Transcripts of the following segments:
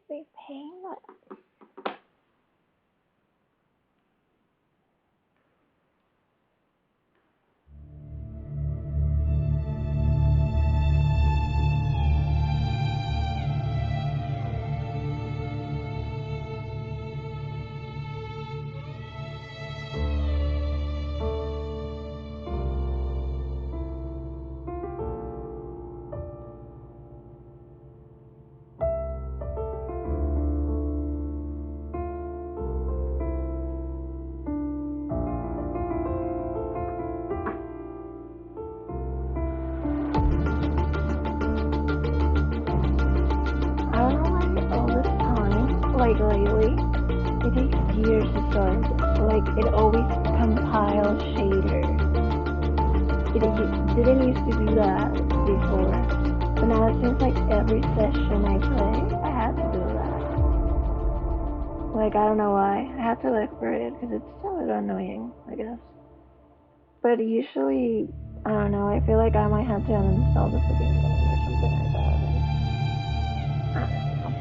be painless. I don't know why all this time, like lately, it takes years to start. Like, it always compiles shaders. Didn't used to do that before. But now it seems like every session I play, I have to do that. Like, I don't know why. I have to look for it because it's so annoying, I guess. But usually, I don't know, I feel like I might have to uninstall the freaking game or something like that. And I don't know.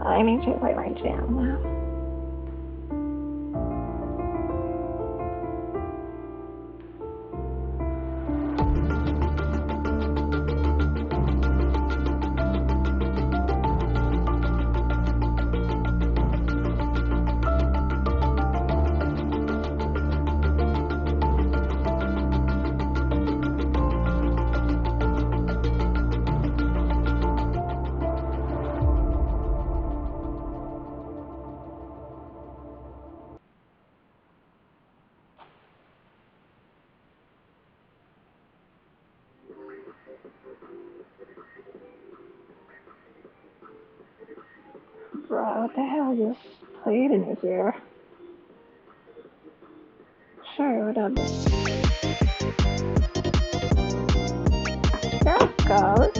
I need to play my jam now. Bro, what the hell just played in his ear? Sure, whatever. There it goes.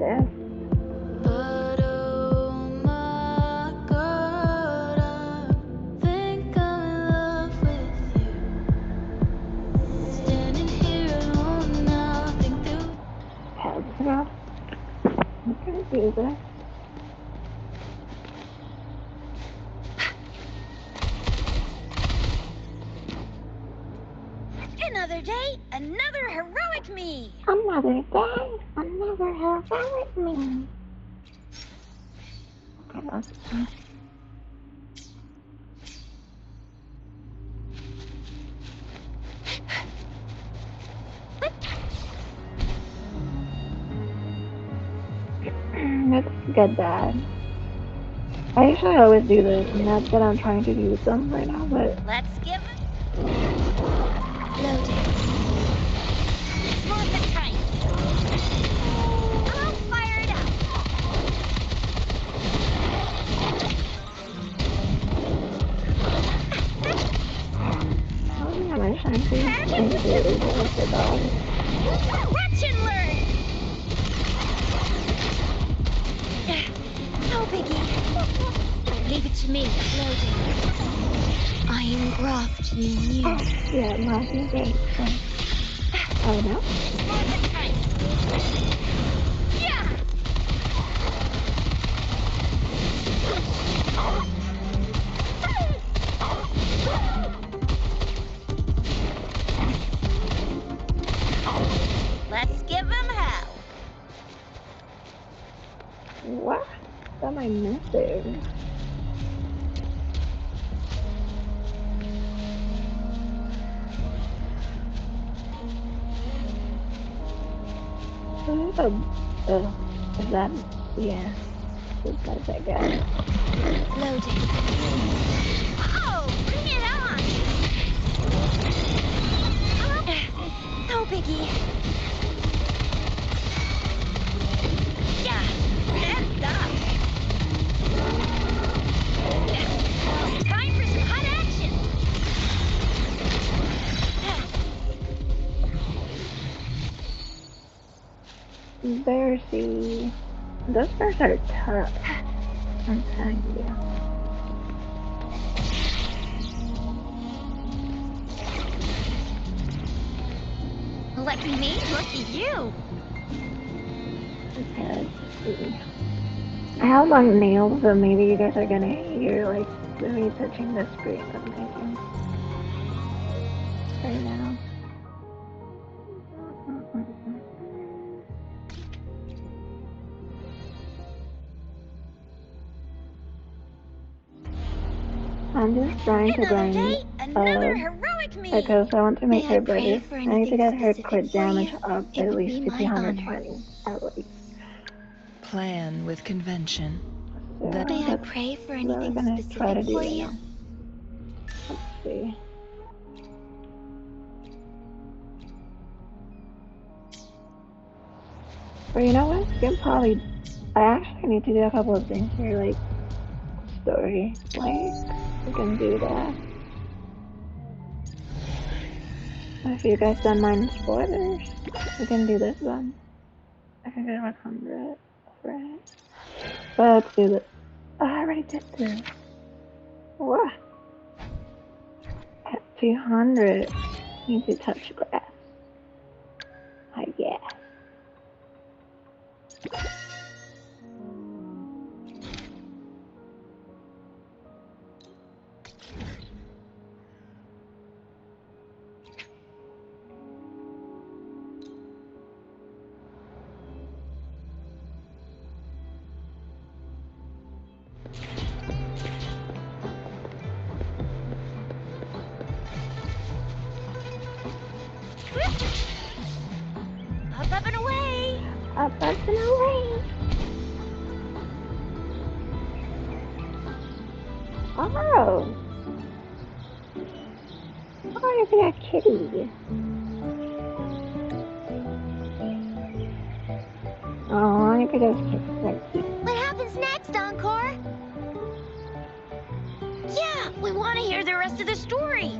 this. But oh my God, I think I'm in love with you. Standing here alone now, I think that How's it going? I'm gonna do this. another day, another heroic me. Another day, another heroic me. Okay, that's fine. That's good, Dad. I usually always do this, and not that I'm trying to do some right now, but Let's give it. Loading. Smooth and tight. I'll fire it up. oh yeah, my shanty. Thank you, the dog. Watch and learn. No biggie. Leave it to me. Loading. I engraft you new. Oh, yeah, Martin, thanks. Oh, no? Smooth and tight. Yeah. Let's give him hell. What? What am I missing? Is that, yeah, it's like that guy. Loading. Oh, bring it on. No biggie. Yeah, that's up. Time for some hot action. Bercy. Those bears are tough. I'm telling you. Lucky me, lucky you. Okay, let's see. I have long nails, so maybe you guys are gonna hear like me touching the screen of my thing right now. I'm just trying to Another grind day, another heroic me. because I want to make May I her pray better. for I need to get her anything crit specific for damage you? up It at would least be to my 220 at least. Plan with convention. So That May I that's pray for what we're anything gonna try to specific do for right you? now. Let's see. Or you know what? You can probably. I actually need to do a couple of things here, like story. Like we can do that. If you guys don't mind spoilers, we can do this one. I can get 100 for it. But let's do this. Oh, I already did this. What? At 200, need to touch grass. I guess. Up and away. Up and away. Oh. Oh, look at that kitty. Oh, look at those kittens. They're cute. What happens next, Encore? Yeah, we want to hear the rest of the story.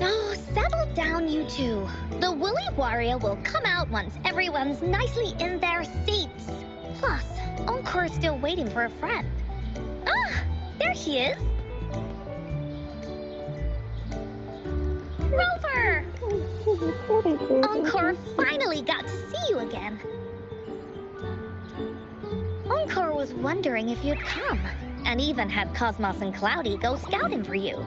Oh, settle down, you two. The Woolly Warrior will come out once everyone's nicely in their seats. Plus, Encore's still waiting for a friend. Ah, there she is. Rover! Encore finally got to see you again. Encore was wondering if you'd come, and even had Cosmos and Cloudy go scouting for you.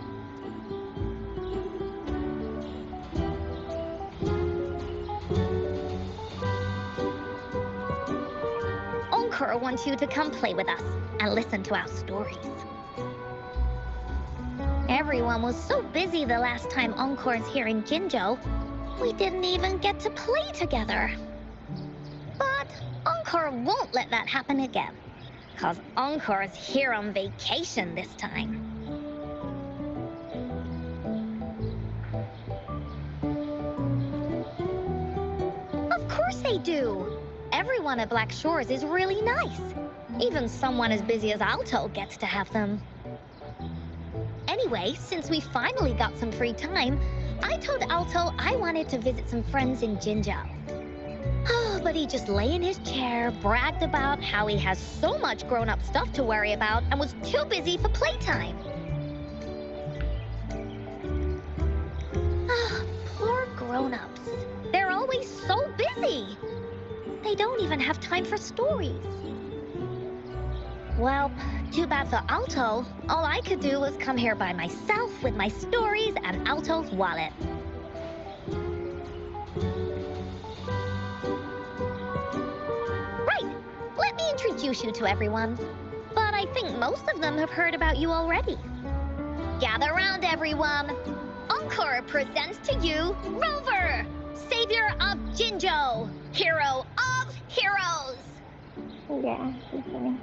Encore wants you to come play with us and listen to our stories. Everyone was so busy the last time Encore's here in Jinzhou, we didn't even get to play together. But Encore won't let that happen again, cause Encore's here on vacation this time. Of course they do! Everyone at Black Shores is really nice. Even someone as busy as Alto gets to have them. Anyway, since we finally got some free time, I told Alto I wanted to visit some friends in Jinzhou. Oh, but he just lay in his chair, bragged about how he has so much grown-up stuff to worry about, and was too busy for playtime. Ah, poor grown-ups. They're always so busy. They don't even have time for stories. Well, too bad for Alto. All I could do was come here by myself with my stories and Alto's wallet. Right, let me introduce you to everyone. But I think most of them have heard about you already. Gather round, everyone. Encore presents to you Rover, savior of Jinzhou, hero of heroes. Yeah, she's funny.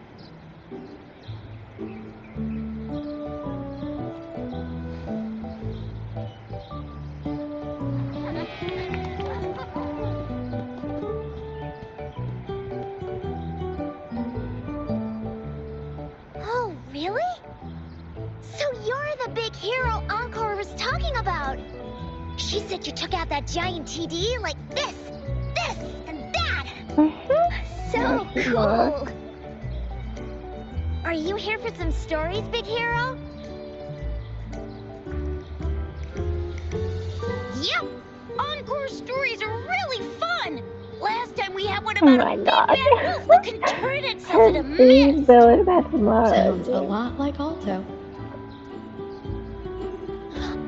Oh, really? So you're the big hero Encore was talking about. She said you took out that giant TD like this, and that. So cool. Are you here for some stories, big hero? Yep. Encore stories are really fun. Last time we had one about my a big God. bad wolf that can turn itself into She's mist. building about tomorrow. Sounds a lot like Alto.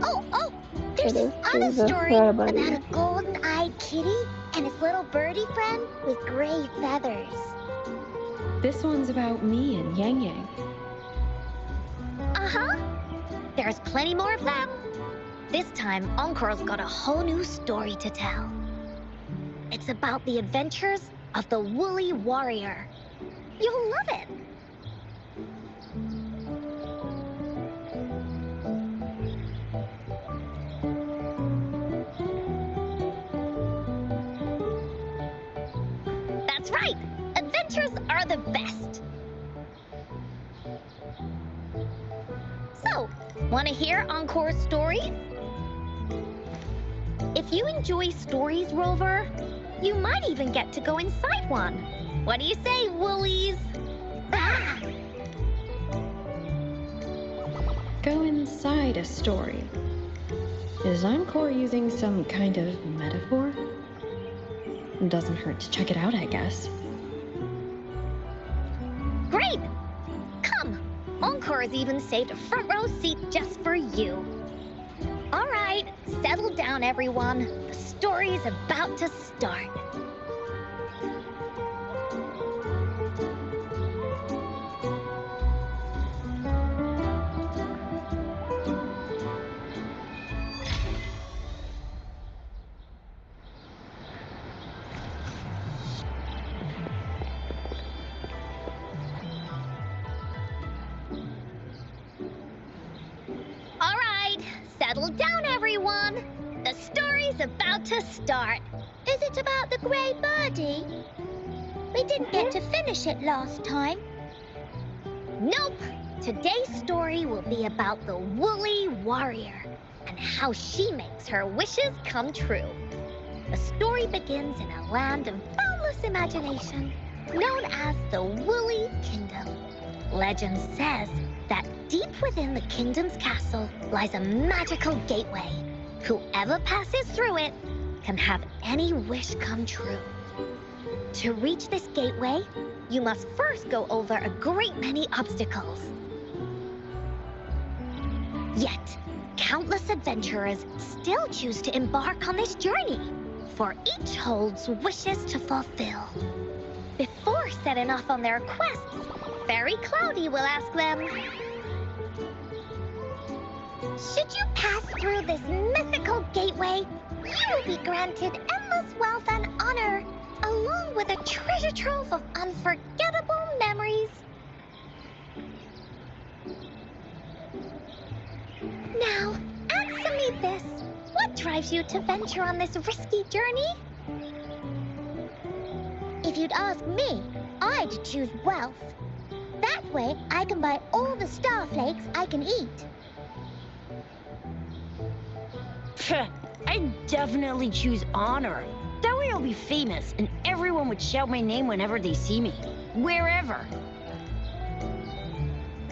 Oh, there's It is this other Jesus story Christ, about buddy. a golden-eyed kitty and his little birdie friend with gray feathers. This one's about me and Yang Yang. Uh-huh. There's plenty more of them. This time, Encore's got a whole new story to tell. It's about the adventures of the Woolly Warrior. You'll love it. That's right. Adventures are the best. So, want to hear Encore Story? If you enjoy stories, Rover, you might even get to go inside one. What do you say, Woolies? Ah! Go inside a story. Is Encore using some kind of metaphor? Doesn't hurt to check it out, I guess. Great! Come! Encore's even saved a front row seat just for you. All right, settle down, everyone. The story's about to start. All right, settle down, everyone. The story's about to start. Is it about the gray birdie? We didn't get to finish it last time. Nope. Today's story will be about the Woolly Warrior. and how she makes her wishes come true. The story begins in a land of boundless imagination, known as the Woolly Kingdom. Legend says that deep within the kingdom's castle lies a magical gateway. Whoever passes through it can have any wish come true. To reach this gateway, you must first go over a great many obstacles. Yet, countless adventurers still choose to embark on this journey, for each holds wishes to fulfill. Before setting off on their quests, Fairy Cloudy will ask them, should you pass through this mythical gateway, you will be granted endless wealth and honor, along with a treasure trove of unforgettable memories. Now, answer me this. What drives you to venture on this risky journey? If you'd ask me, I'd choose wealth. That way, I can buy all the starflakes I can eat. I'd definitely choose honor. That way I'll be famous, and everyone would shout my name whenever they see me. Wherever.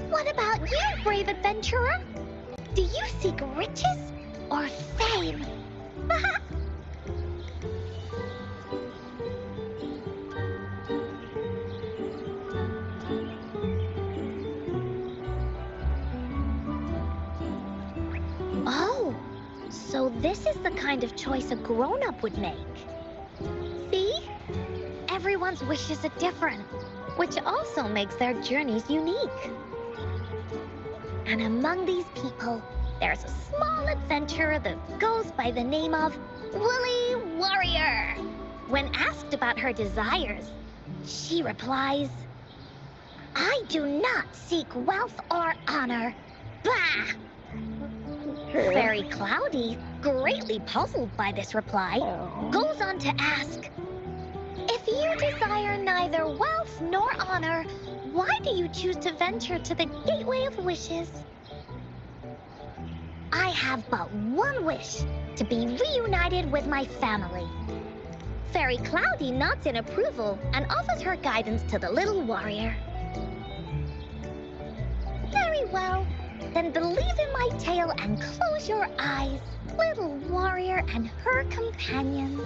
What about you, brave adventurer? Do you seek riches or fame? Oh, so this is the kind of choice a grown-up would make. See? Everyone's wishes are different, which also makes their journeys unique. And among these people, there's a small adventurer that goes by the name of Woolly Warrior. When asked about her desires, she replies, I do not seek wealth or honor. Bah! Fairy Cloudy, greatly puzzled by this reply, goes on to ask, if you desire neither wealth nor honor, why do you choose to venture to the Gateway of Wishes? I have but one wish, to be reunited with my family. Fairy Cloudy nods in approval and offers her guidance to the little warrior. Very well. Then believe in my tale and close your eyes, little warrior and her companions.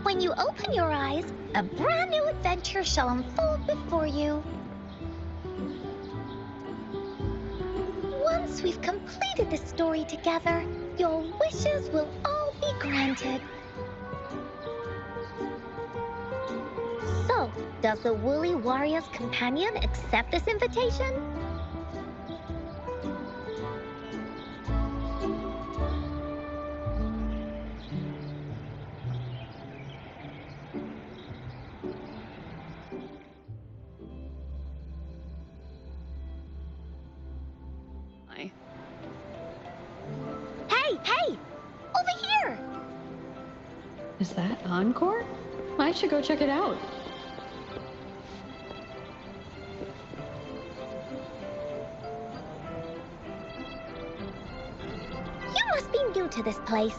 When you open your eyes, a brand new adventure shall unfold before you. Once we've completed this story together, your wishes will all be granted. So, does the Woolly Warrior's companion accept this invitation? Hey! Over here! Is that Encore? I should go check it out. You must be new to this place.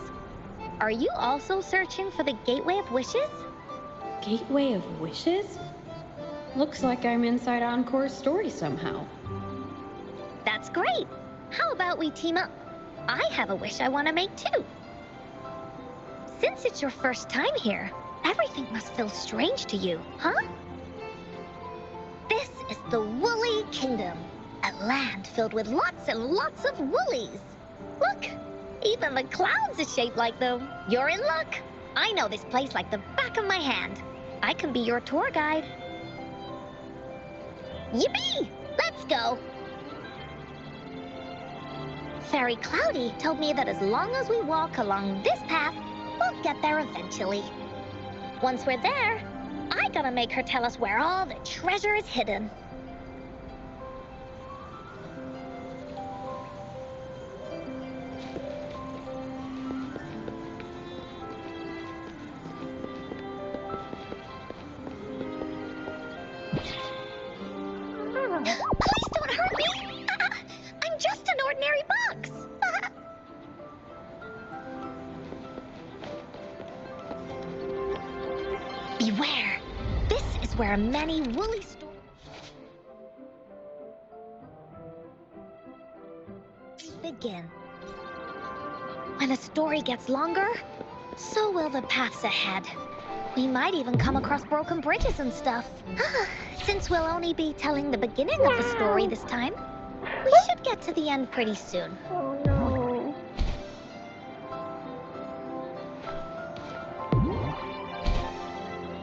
Are you also searching for the Gateway of Wishes? Gateway of Wishes? Looks like I'm inside Encore Story somehow. That's great. How about we team up? I have a wish I want to make too. Since it's your first time here, everything must feel strange to you, huh? This is the Woolly Kingdom, a land filled with lots and lots of woolies. Look, even the clouds are shaped like them. You're in luck. I know this place like the back of my hand. I can be your tour guide. Yippee! Let's go! Fairy Cloudy told me that as long as we walk along this path, we'll get there eventually. Once we're there, I gotta make her tell us where all the treasure is hidden. Please don't hurt me! where many woolly stories begin. When a story gets longer, so will the paths ahead. We might even come across broken bridges and stuff. Since we'll only be telling the beginning of the story this time, we should get to the end pretty soon. Oh no.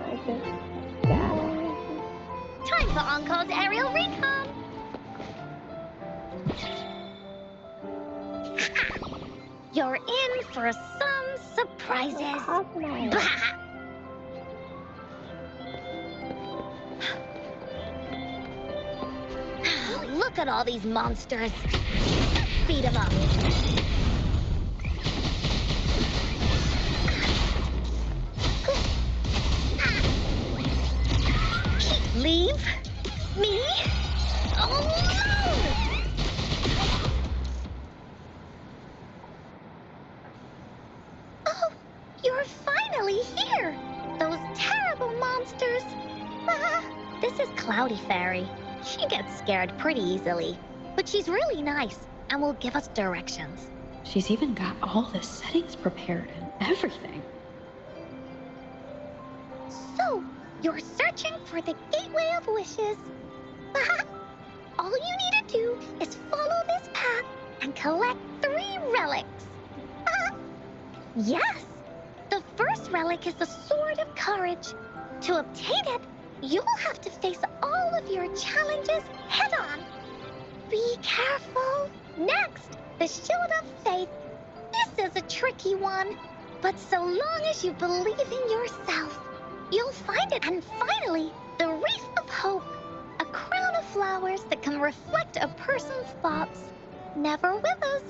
I just died. Time for Encore's aerial recon! You're in for some surprises. Bah! Look at all these monsters. Beat 'em up. Leave me alone! Oh, you're finally here! Those terrible monsters! This is Cloudy Fairy. She gets scared pretty easily, but she's really nice and will give us directions. She's even got all the settings prepared and everything. So, you're searching for the Gateway of Wishes. All you need to do is follow this path and collect 3 relics. Yes! The first relic is the Sword of Courage. To obtain it, you'll have to face all of your challenges head-on. Be careful. Next, the Shield of Faith. This is a tricky one, but so long as you believe in yourself, you'll find it. And finally, the Wreath of Hope, a crown of flowers that can reflect a person's thoughts. Never withers,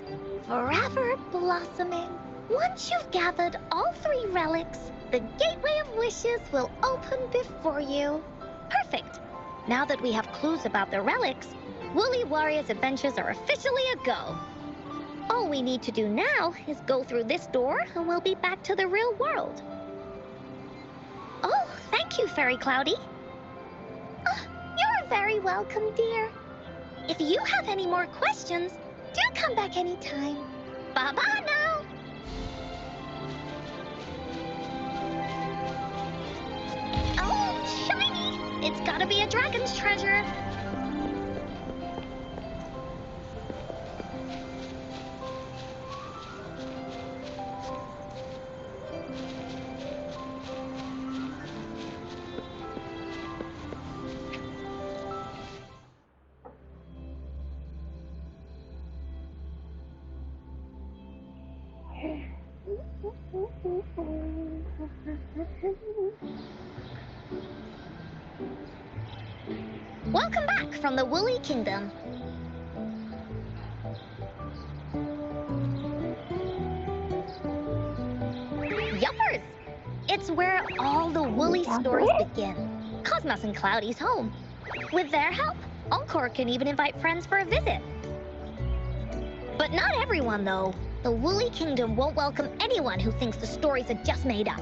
forever blossoming. Once you've gathered all 3 relics, the Gateway of Wishes will open before you. Perfect. Now that we have clues about the relics, Woolly Warrior's adventures are officially a go. All we need to do now is go through this door and we'll be back to the real world. Oh, thank you, Fairy Cloudy. You're very welcome, dear. If you have any more questions, do come back anytime. Bye-bye now. Oh, shiny! It's gotta be a dragon's treasure. Welcome back from the Woolly Kingdom. Yuppers! It's where all the Woolly stories begin. Cosmos and Cloudy's home. With their help, Encore can even invite friends for a visit. But not everyone, though. The Woolly Kingdom won't welcome anyone who thinks the stories are just made up.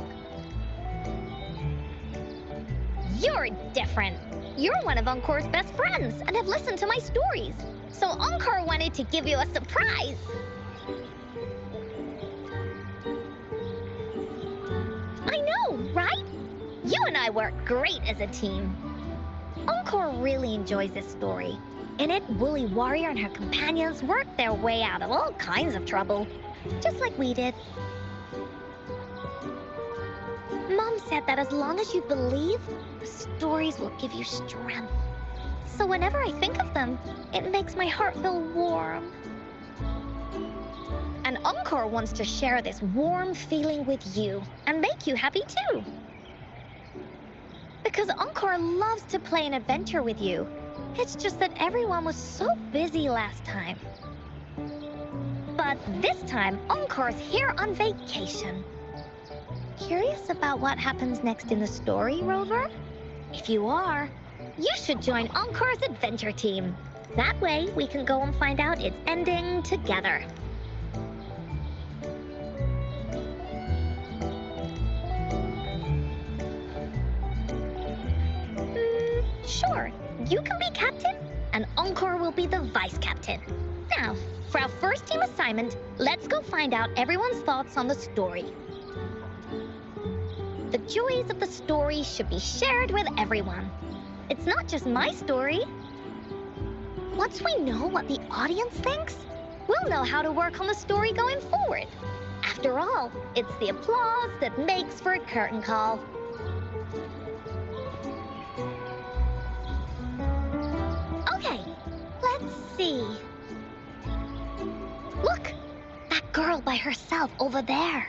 You're different. You're one of Encore's best friends and have listened to my stories. So Encore wanted to give you a surprise. I know, right? You and I work great as a team. Encore really enjoys this story. In it, Woolly Warrior and her companions work their way out of all kinds of trouble, just like we did. Mom said that as long as you believe, the stories will give you strength. So whenever I think of them, it makes my heart feel warm. And Encore wants to share this warm feeling with you and make you happy too. Because Encore loves to play an adventure with you. It's just that everyone was so busy last time. But this time, Encore's here on vacation. Curious about what happens next in the story, Rover? If you are, you should join Encore's adventure team. That way, we can go and find out its ending together. Sure, you can be captain, and Encore will be the vice captain. Now, for our first team assignment, let's go find out everyone's thoughts on the story. The joys of the story should be shared with everyone. It's not just my story. Once we know what the audience thinks, we'll know how to work on the story going forward. After all, it's the applause that makes for a curtain call. Okay, let's see. Look, that girl by herself over there.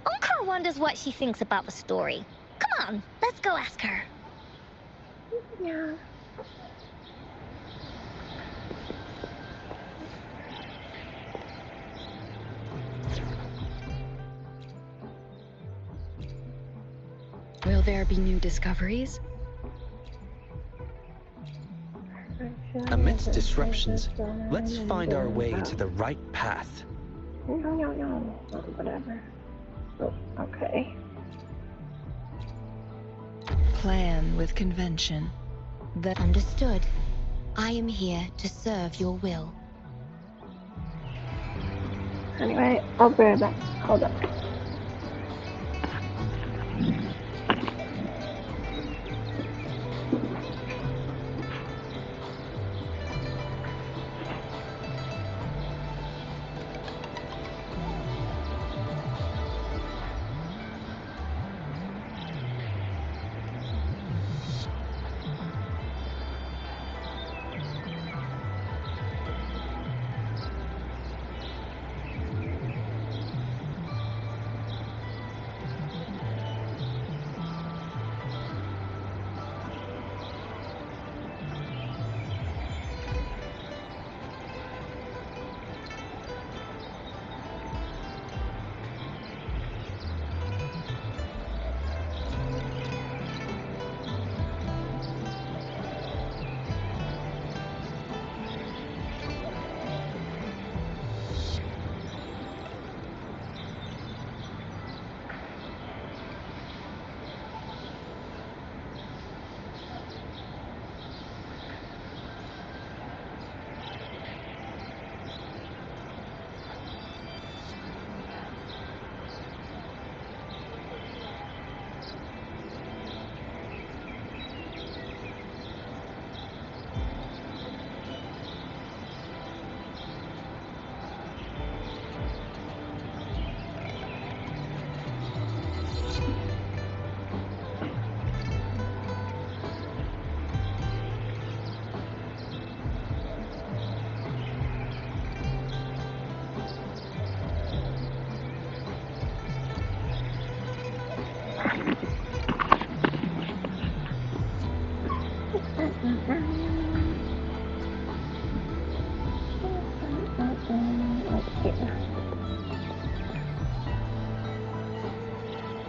Encore wonders what she thinks about the story. Come on, let's go ask her. Yeah. Will there be new discoveries? Amidst disruptions, let's find our way to the right path. No. Whatever. Oh, okay. Plan with convention. That Understood. I am here to serve your will. Anyway, I'll be right back. Hold up.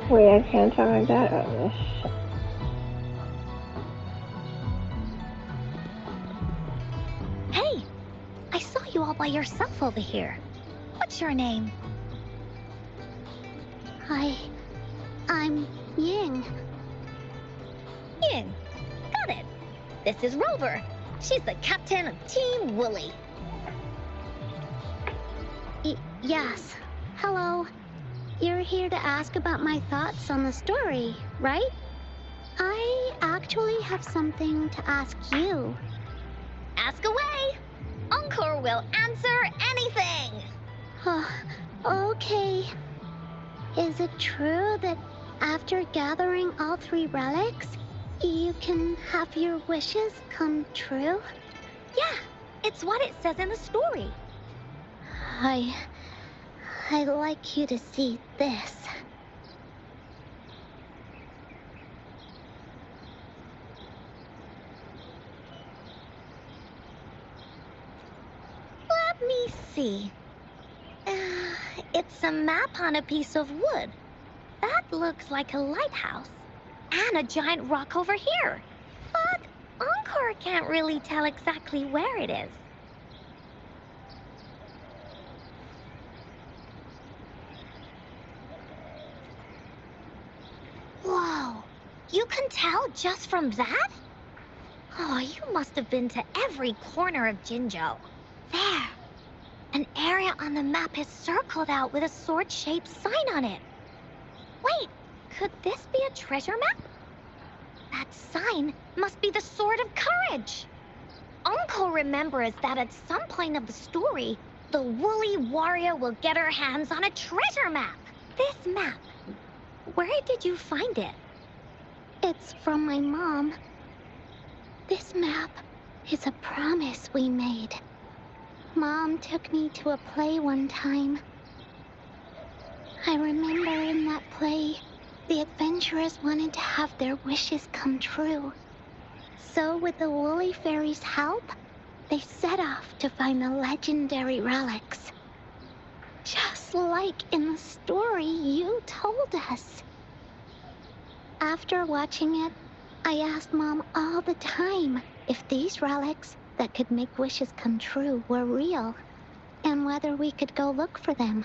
Wait, I can't talk like that? Oh, shit. Hey, I saw you all by yourself over here. What's your name? I'm Ying. Ying. Got it. This is Rover. She's the captain of Team Wooly. Yes. Hello. You're here to ask about my thoughts on the story, right? I actually have something to ask you. Ask away. Encore will answer anything. Okay. Is it true that after gathering all 3 relics, you can have your wishes come true? Yeah, it's what it says in the story. I'd like you to see this. Let me see. It's a map on a piece of wood. That looks like a lighthouse. And a giant rock over here. But Encore can't really tell exactly where it is. Whoa! You can tell just from that? Oh, you must have been to every corner of Jinzhou. There. An area on the map is circled out with a sword-shaped sign on it. Wait, could this be a treasure map? That sign must be the Sword of Courage. Encore remembers that at some point of the story, the woolly warrior will get her hands on a treasure map. This map, where did you find it? It's from my mom. This map is a promise we made. Mom took me to a play one time. I remember in that play, the adventurers wanted to have their wishes come true. So with the Woolly Fairy's help, they set off to find the legendary relics. Just like in the story you told us. After watching it, I asked Mom all the time if these relics that could make wishes come true were real, and whether we could go look for them.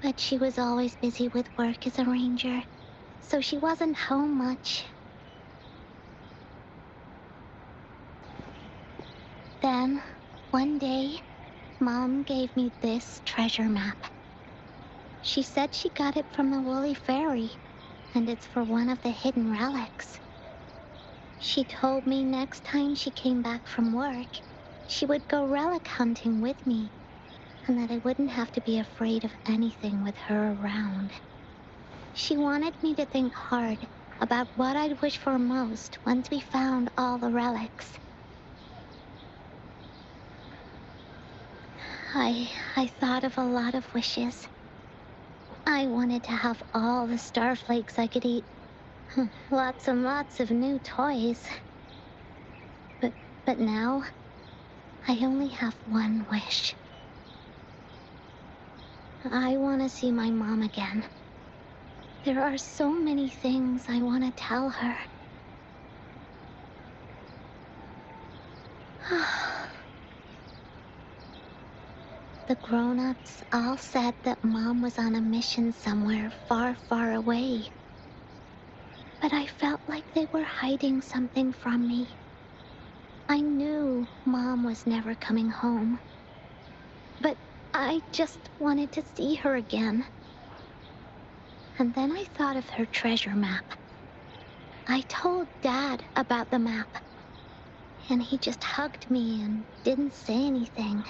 But she was always busy with work as a ranger, so she wasn't home much. Then, one day, Mom gave me this treasure map. She said she got it from the Woolly Fairy, and it's for one of the hidden relics. She told me next time she came back from work, she would go relic hunting with me, and that I wouldn't have to be afraid of anything with her around. She wanted me to think hard about what I'd wish for most once we found all the relics. I thought of a lot of wishes. I wanted to have all the starflakes I could eat. Lots and lots of new toys. But now, I only have one wish. I want to see my mom again. There are so many things I want to tell her. The grown-ups all said that Mom was on a mission somewhere far, far away. But I felt like they were hiding something from me. I knew Mom was never coming home. But I just wanted to see her again. And then I thought of her treasure map. I told Dad about the map, and he just hugged me and didn't say anything.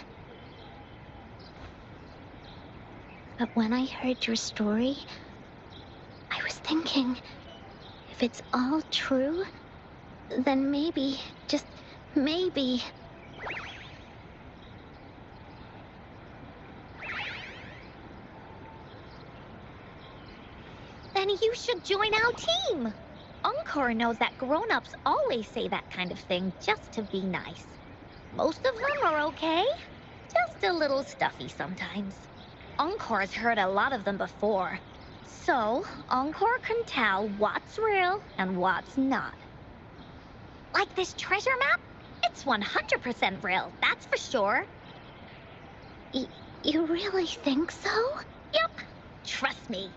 But when I heard your story, I was thinking, if it's all true, then maybe, just maybe... Then you should join our team. Encore knows that grown-ups always say that kind of thing just to be nice. Most of them are okay, just a little stuffy sometimes. Encore's heard a lot of them before, so Encore can tell what's real and what's not. Like this treasure map? It's 100% real, that's for sure. You really think so? Yep, trust me.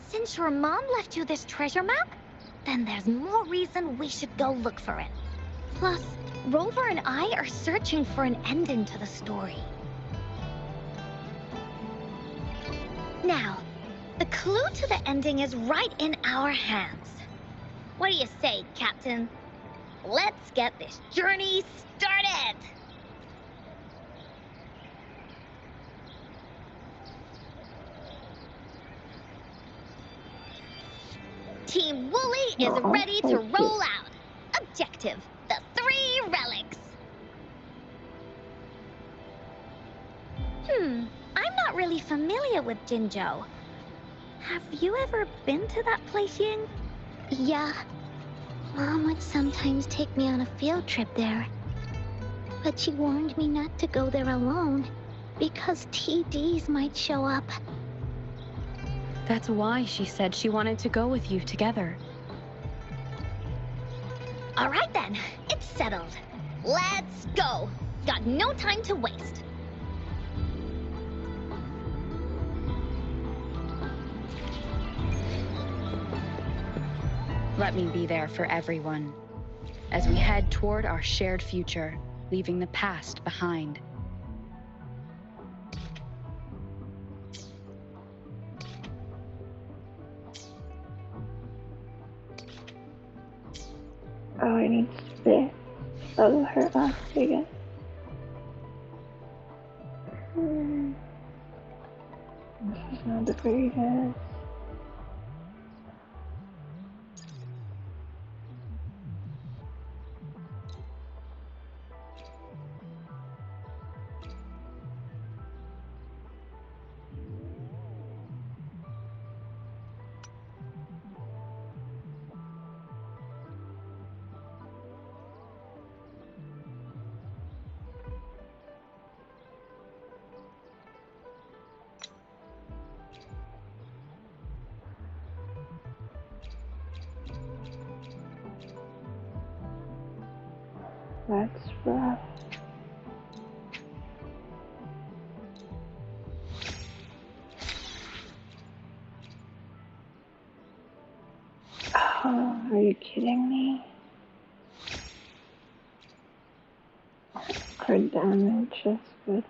Since your mom left you this treasure map, then there's more reason we should go look for it. Plus, Rover and I are searching for an ending to the story. Now, the clue to the ending is right in our hands. What do you say, Captain? Let's get this journey started! Team Woolly is ready to roll out. Objective, the 3 relics. I'm not really familiar with Jinzhou. Have you ever been to that place, Ying? Yeah. Mom would sometimes take me on a field trip there. But she warned me not to go there alone, because TDs might show up. That's why she said she wanted to go with you together. All right then, it's settled. Let's go. Got no time to waste. Let me be there for everyone. as we head toward our shared future, leaving the past behind. Oh, I need space. Oh, her oxygen. This is not the greatest. That's rough. Oh, are you kidding me? Crit damage, that's good.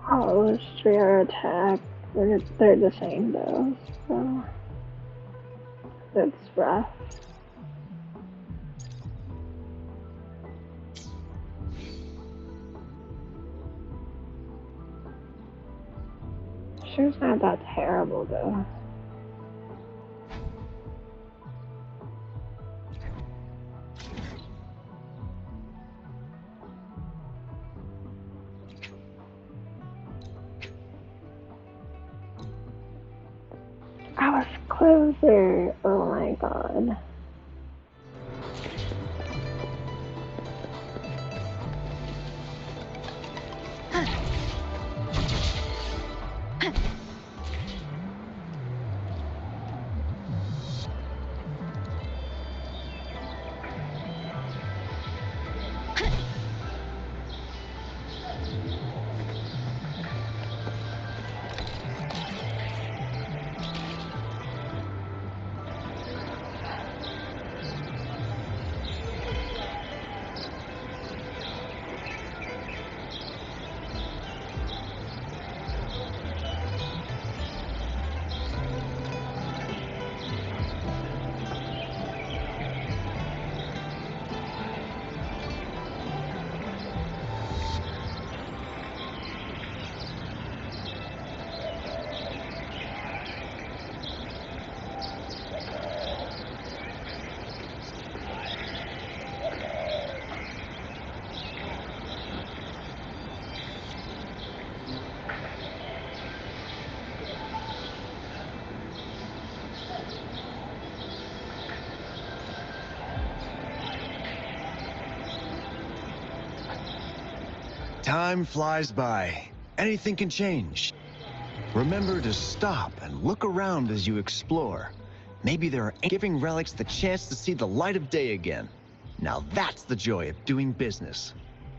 All those three are attacked. They're the same though, so that's rough. Sure's not that terrible though. I was closer. Oh my god. Time flies by. Anything can change. Remember to stop and look around as you explore. Maybe there are giving relics the chance to see the light of day again. Now that's the joy of doing business.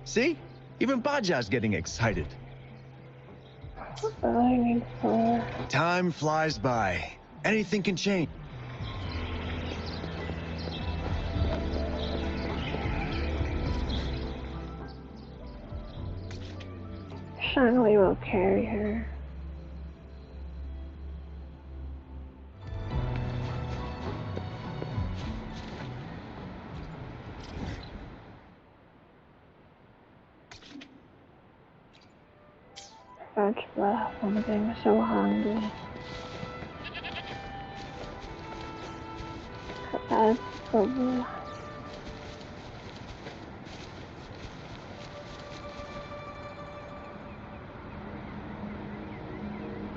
See? Even Baja's getting excited. I need 4. Time flies by. Anything can change. Shanley will carry her. That's rough. I'm getting so hungry. That's probably.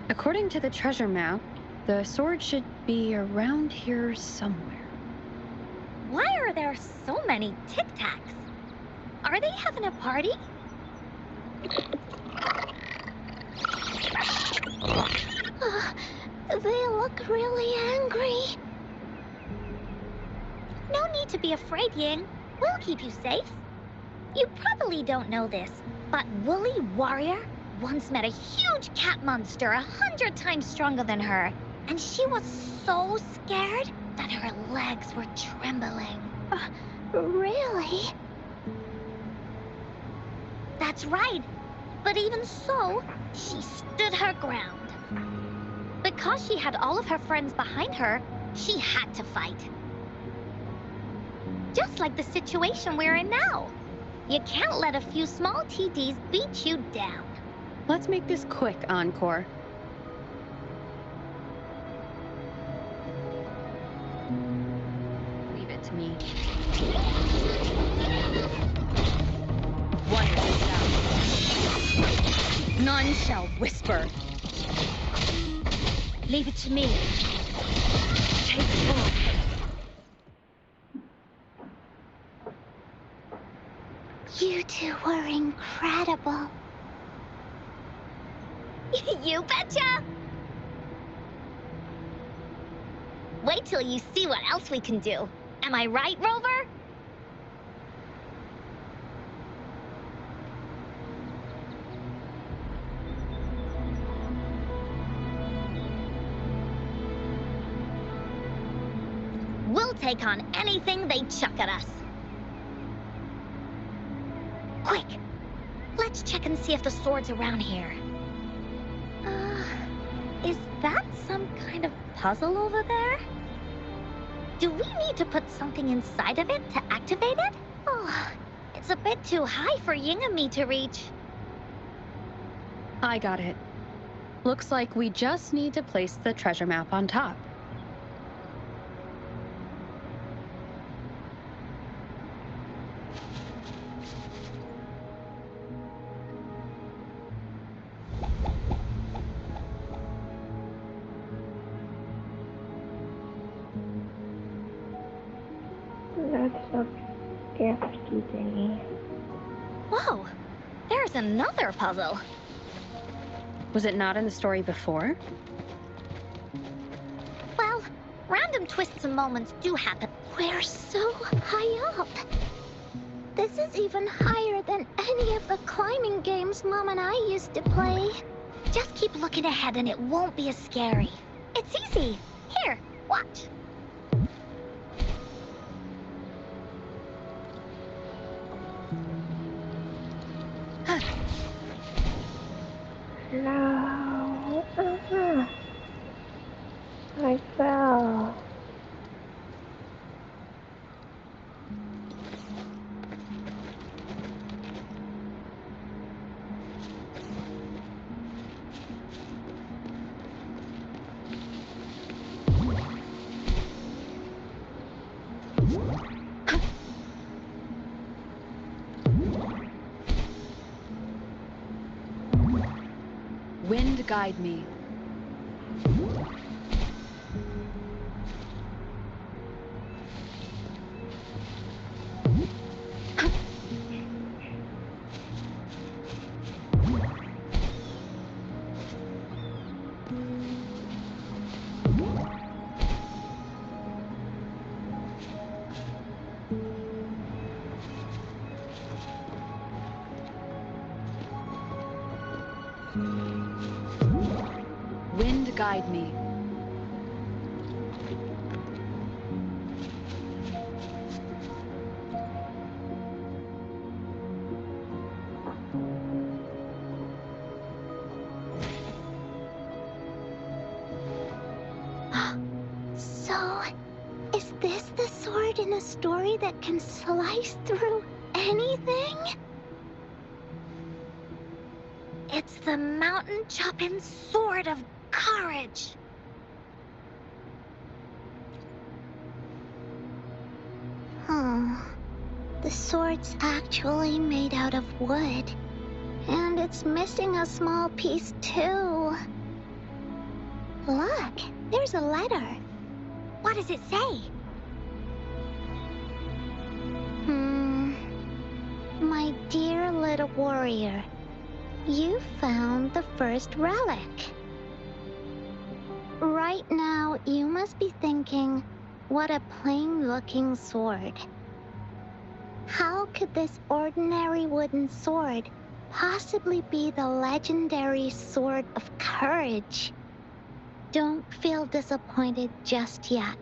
According to the treasure map, the sword should be around here somewhere. Why are there so many many Tic Tacs. Are they having a party? They look really angry. No need to be afraid, Ying. We'll keep you safe. You probably don't know this, but Woolly Warrior once met a huge cat monster 100 times stronger than her. And she was so scared that her legs were trembling. Really? That's right. But even so, she stood her ground. Because she had all of her friends behind her, she had to fight. Just like the situation we're in now. You can't let a few small TDs beat you down. Let's make this quick, Encore. Leave it to me. Wonders sound. None shall whisper. Leave it to me. Take full. You two were incredible. You betcha! Wait till you see what else we can do. Am I right, Rover? We'll take on anything they chuck at us. Quick! Let's check and see if the sword's around here. Is that some kind of puzzle over there? Do we need to put something inside of it to activate it? Oh, it's a bit too high for Ying and me to reach. I got it. Looks like we just need to place the treasure map on top. That's a gifty thingy. Whoa, there's another puzzle. Was it not in the story before? Well, random twists and moments do happen. We're so high up. This is even higher than any of the climbing games Mom and I used to play. Just keep looking ahead and it won't be as scary. It's easy. Here, watch. No. I fell. Wind guide me. Wind guide me. So, is this the sword in a story that can slice through anything? It's the mountain-chopping sword of courage. The sword's actually made out of wood. And it's missing a small piece too. Look, there's a letter. What does it say? My dear little warrior, you found the first relic. Right now, you must be thinking, what a plain-looking sword. How could this ordinary wooden sword possibly be the legendary Sword of Courage? Don't feel disappointed just yet.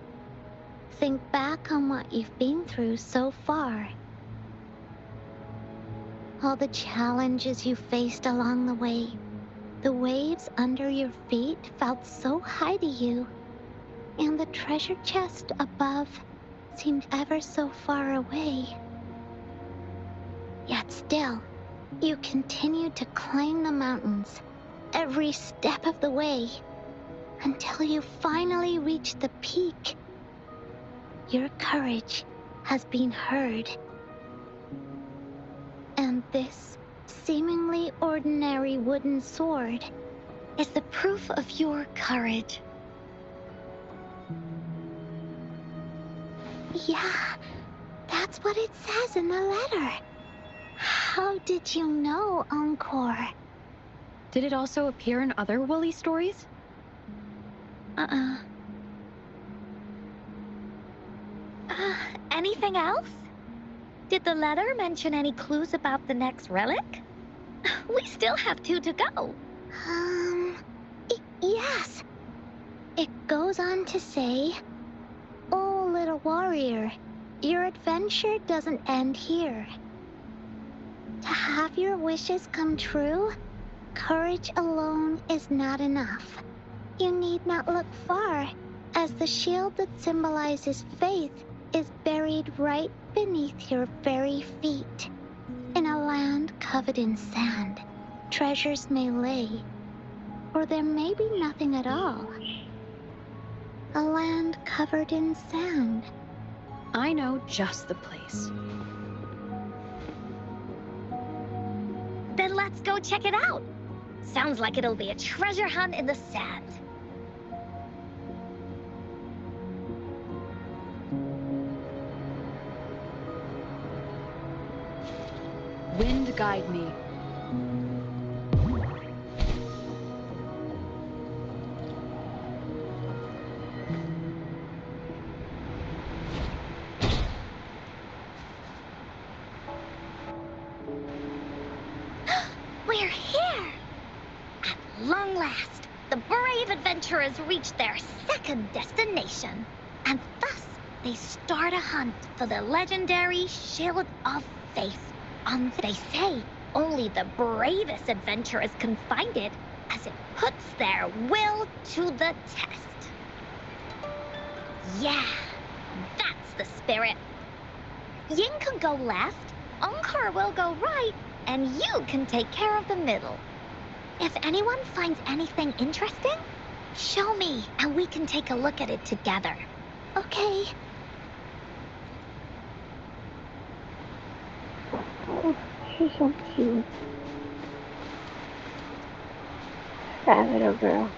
Think back on what you've been through so far. All the challenges you faced along the way. The waves under your feet felt so high to you, and the treasure chest above seemed ever so far away. Yet still, you continued to climb the mountains, every step of the way, until you finally reached the peak. Your courage has been heard. And this seemingly ordinary wooden sword is the proof of your courage. Yeah, that's what it says in the letter. How did you know, Encore? Did it also appear in other Woolly stories? Anything else? Did the letter mention any clues about the next relic? We still have 2 to go. Yes. It goes on to say, "Oh, little warrior, your adventure doesn't end here. To have your wishes come true, courage alone is not enough. You need not look far, as the shield that symbolizes faith is buried right beneath your very feet. In a land covered in sand, treasures may lay, or there may be nothing at all. A land covered in sand." I know just the place. Then let's go check it out. Sounds like it'll be a treasure hunt in the sand. Wind guide me. We're here! At long last, the brave adventurers reach their second destination. And thus, they start a hunt for the legendary Shield of Faith. They say only the bravest adventurers can find it, as it puts their will to the test. Yeah, that's the spirit. Ying can go left, Encore will go right, and you can take care of the middle. If anyone finds anything interesting, show me, and we can take a look at it together. Okay. Oh, she's so cute. That little girl.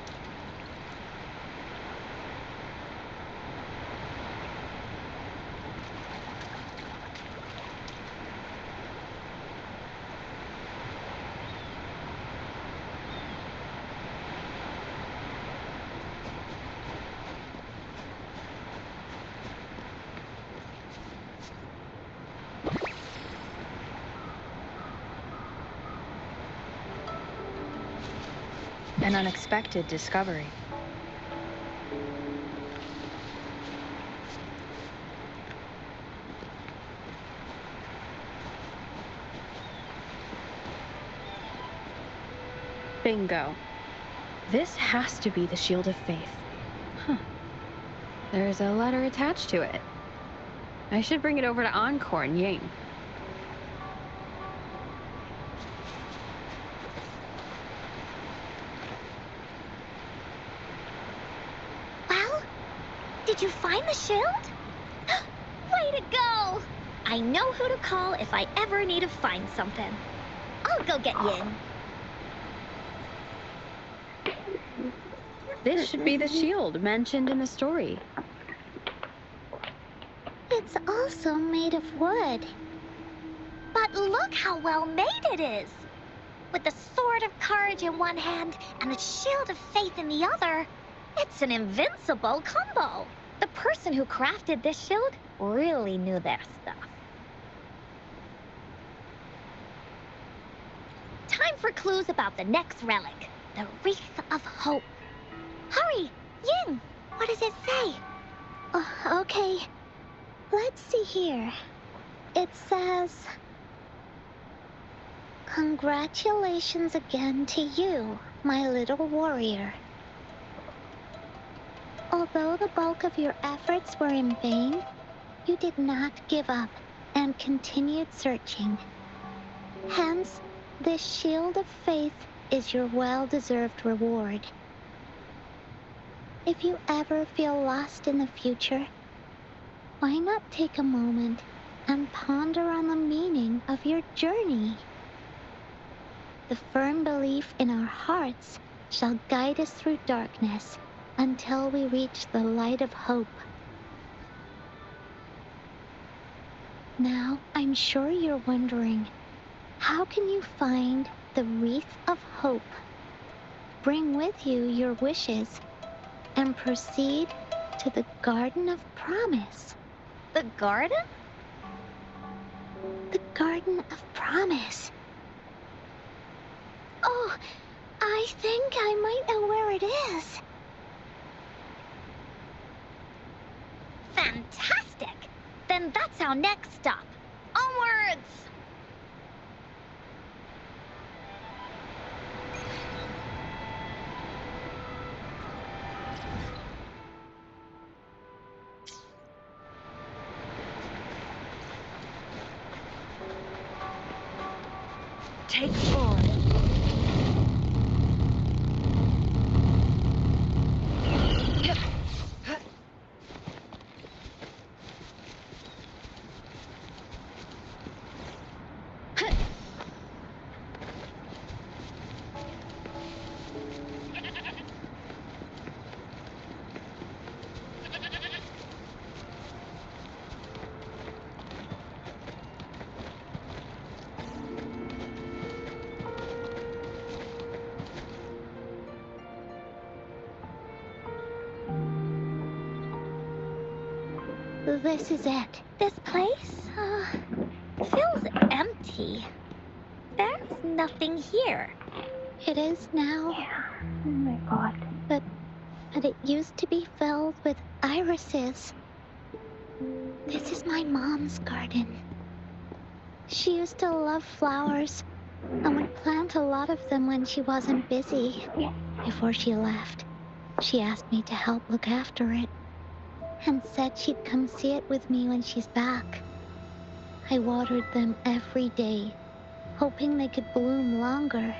An unexpected discovery. Bingo. This has to be the Shield of Faith. Huh. There's a letter attached to it. I should bring it over to Encore and Ying. Well, did you find the shield? Way to go! I know who to call if I ever need to find something. I'll go get Ying. This should be the shield mentioned in the story. It's also made of wood. But look how well made it is! With the Sword of Courage in one hand and the Shield of Faith in the other, it's an invincible combo. The person who crafted this shield really knew their stuff. Time for clues about the next relic, the Wreath of Hope. Hurry, Ying! What does it say? Okay. Let's see here. It says... Congratulations again to you, my little warrior. Although the bulk of your efforts were in vain, you did not give up and continued searching. Hence, this Shield of Faith is your well-deserved reward. If you ever feel lost in the future, why not take a moment and ponder on the meaning of your journey? The firm belief in our hearts shall guide us through darkness until we reach the light of hope. Now, I'm sure you're wondering, how can you find the Wreath of Hope? Bring with you your wishes and proceed to the Garden of Promise. The garden? The Garden of Promise. Oh, I think I might know where it is. Fantastic! Then that's our next stop. Onwards! Take 4. This is it. This place, feels empty. There's nothing here. It is now. Yeah. Oh my god. But it used to be filled with irises. This is my mom's garden. She used to love flowers and would plant a lot of them when she wasn't busy. Yeah. Before she left, she asked me to help look after it and said she'd come see it with me when she's back. I watered them every day, hoping they could bloom longer.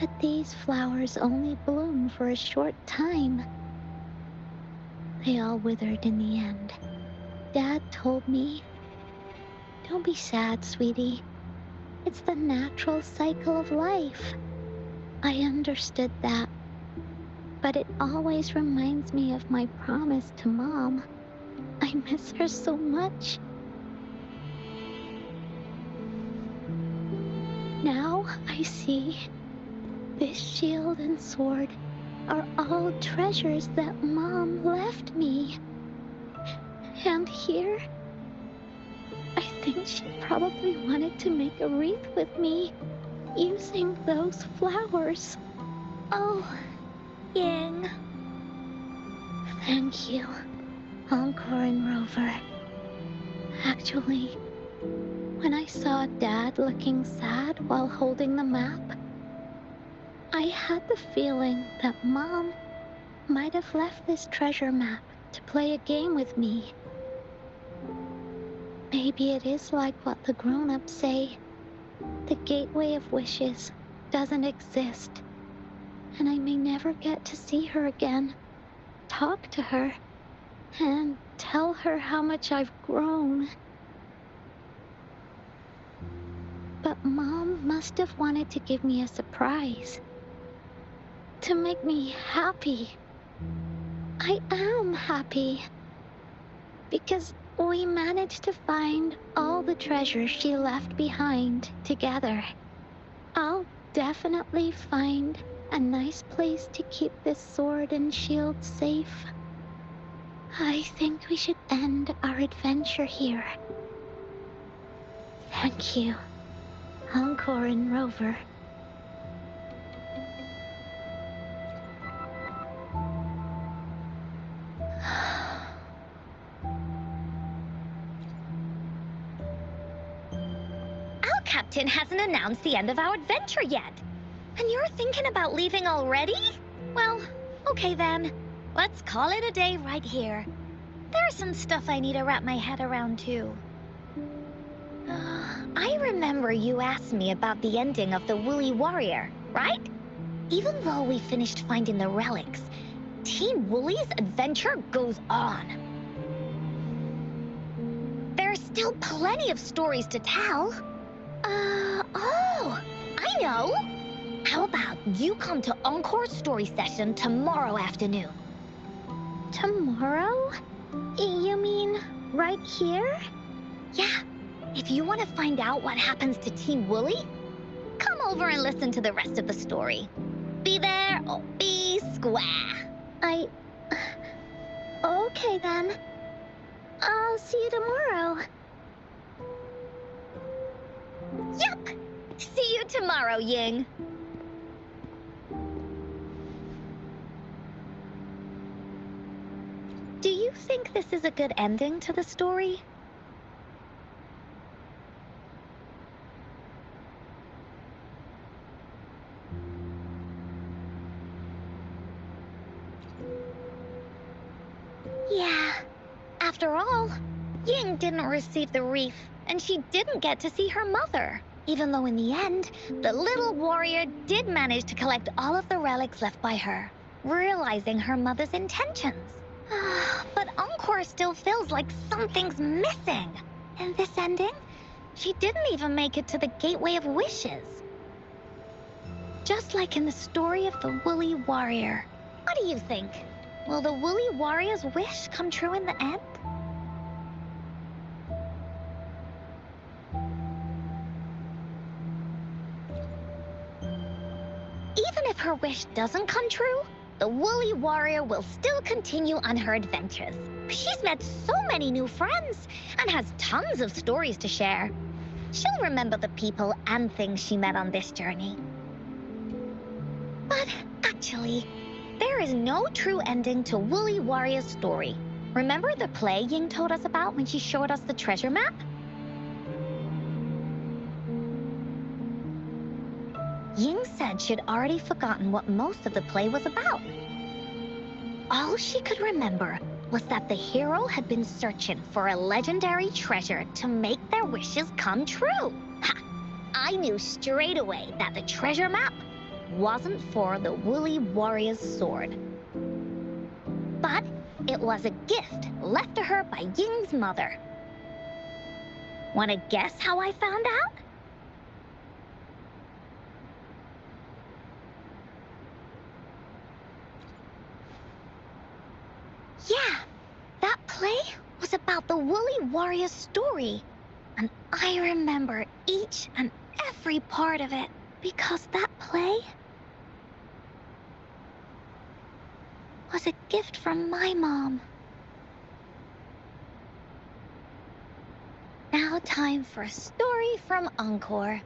But these flowers only bloom for a short time. They all withered in the end. Dad told me, "Don't be sad, sweetie. It's the natural cycle of life." I understood that, but it always reminds me of my promise to Mom. I miss her so much. Now I see this shield and sword are all treasures that Mom left me. And here, I think she probably wanted to make a wreath with me using those flowers. Oh, Ying. Thank you, Encore and Rover. Actually, when I saw Dad looking sad while holding the map, I had the feeling that Mom might have left this treasure map to play a game with me. Maybe it is like what the grown-ups say. The Gateway of Wishes doesn't exist, and I may never get to see her again, talk to her, and tell her how much I've grown. But Mom must have wanted to give me a surprise. To make me happy. I am happy. Because We managed to find all the treasures she left behind together. I'll definitely find a nice place to keep this sword and shield safe. I think we should end our adventure here. Thank you, Encore and Rover. Our captain hasn't announced the end of our adventure yet. And you're thinking about leaving already? Well, okay then. Let's call it a day right here. There's some stuff I need to wrap my head around too. I remember you asked me about the ending of the Woolly Warrior, right? Even though we finished finding the relics, Team Woolly's adventure goes on. There's still plenty of stories to tell. Oh, I know. How about you come to Encore Story session tomorrow afternoon? Tomorrow? You mean right here? Yeah. If you want to find out what happens to Team Woolly, come over and listen to the rest of the story. Be there or be square. Okay then. I'll see you tomorrow. Yep. See you tomorrow, Ying. Do you think this is a good ending to the story? Yeah. After all, Ying didn't receive the wreath, and she didn't get to see her mother. Even though in the end, the little warrior did manage to collect all of the relics left by her, realizing her mother's intentions. But Encore still feels like something's missing. In this ending, she didn't even make it to the Gateway of Wishes. Just like in the story of the Woolly Warrior. What do you think? Will the Woolly Warrior's wish come true in the end? Even if her wish doesn't come true, the Woolly Warrior will still continue on her adventures. She's met so many new friends and has tons of stories to share. She'll remember the people and things she met on this journey. But actually, there is no true ending to Woolly Warrior's story. Remember the play Ying told us about when she showed us the treasure map? Ying said she'd already forgotten what most of the play was about. All she could remember was that the hero had been searching for a legendary treasure to make their wishes come true. Ha! I knew straight away that the treasure map wasn't for the Woolly Warrior's sword. But it was a gift left to her by Ying's mother. Wanna guess how I found out? Yeah, that play was about the Woolly Warrior's story. And I remember each and every part of it because that play was a gift from my mom. Now time for a story from Encore.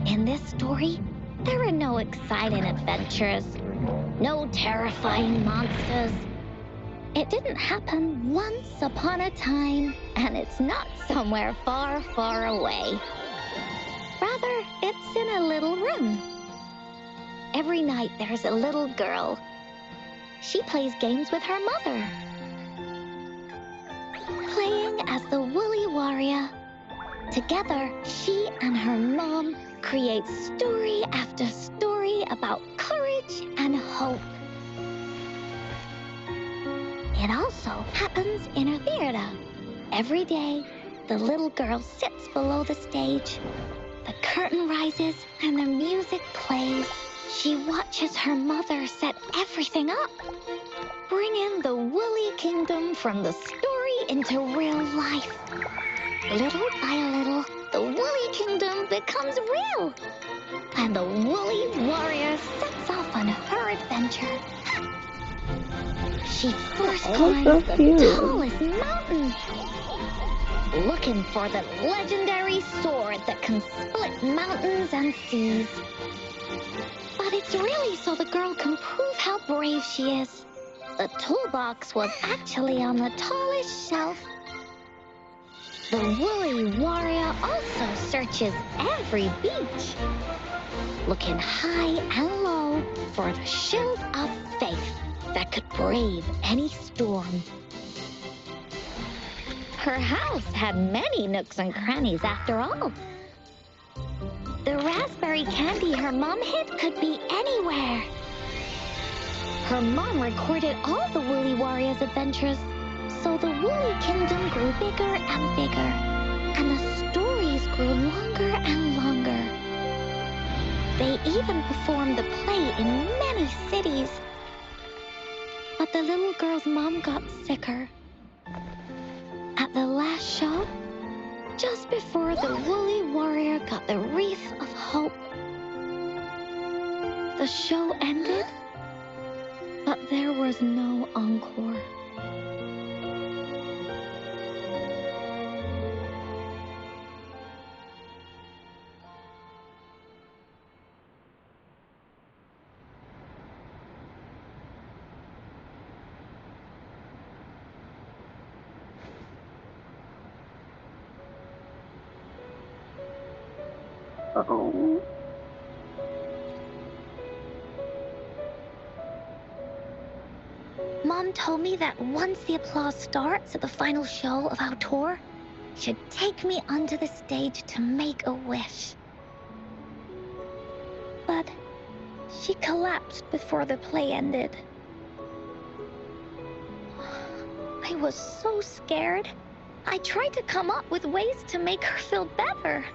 In this story, there are no exciting adventures, no terrifying monsters. It didn't happen once upon a time, and it's not somewhere far, far away. Rather, it's in a little room. Every night there's a little girl. She plays games with her mother, playing as the Woolly Warrior. Together, she and her mom create story after story about courage and hope. It also happens in a theater. Every day, the little girl sits below the stage. The curtain rises and the music plays. She watches her mother set everything up, bringing the Woolly Kingdom from the story into real life. Little by little, the Woolly Kingdom becomes real, and the Woolly Warrior sets off on her adventure. She first climbs the tallest mountain, looking for the legendary sword that can split mountains and seas. But it's really so the girl can prove how brave she is. The toolbox was actually on the tallest shelf. The Woolly Warrior also searches every beach, looking high and low for the shield of faith that could brave any storm. Her house had many nooks and crannies after all. The raspberry candy her mom hid could be anywhere. Her mom recorded all the Woolly Warrior's adventures, so the Woolly Kingdom grew bigger and bigger, and the stories grew longer and longer. They even performed the play in many cities. But the little girl's mom got sicker. At the last show, just before the Woolly Warrior got the wreath of hope, the show ended, but there was no encore. Oh. Mom told me that once the applause starts at the final show of our tour, she'd take me onto the stage to make a wish. But she collapsed before the play ended. I was so scared. I tried to come up with ways to make her feel better.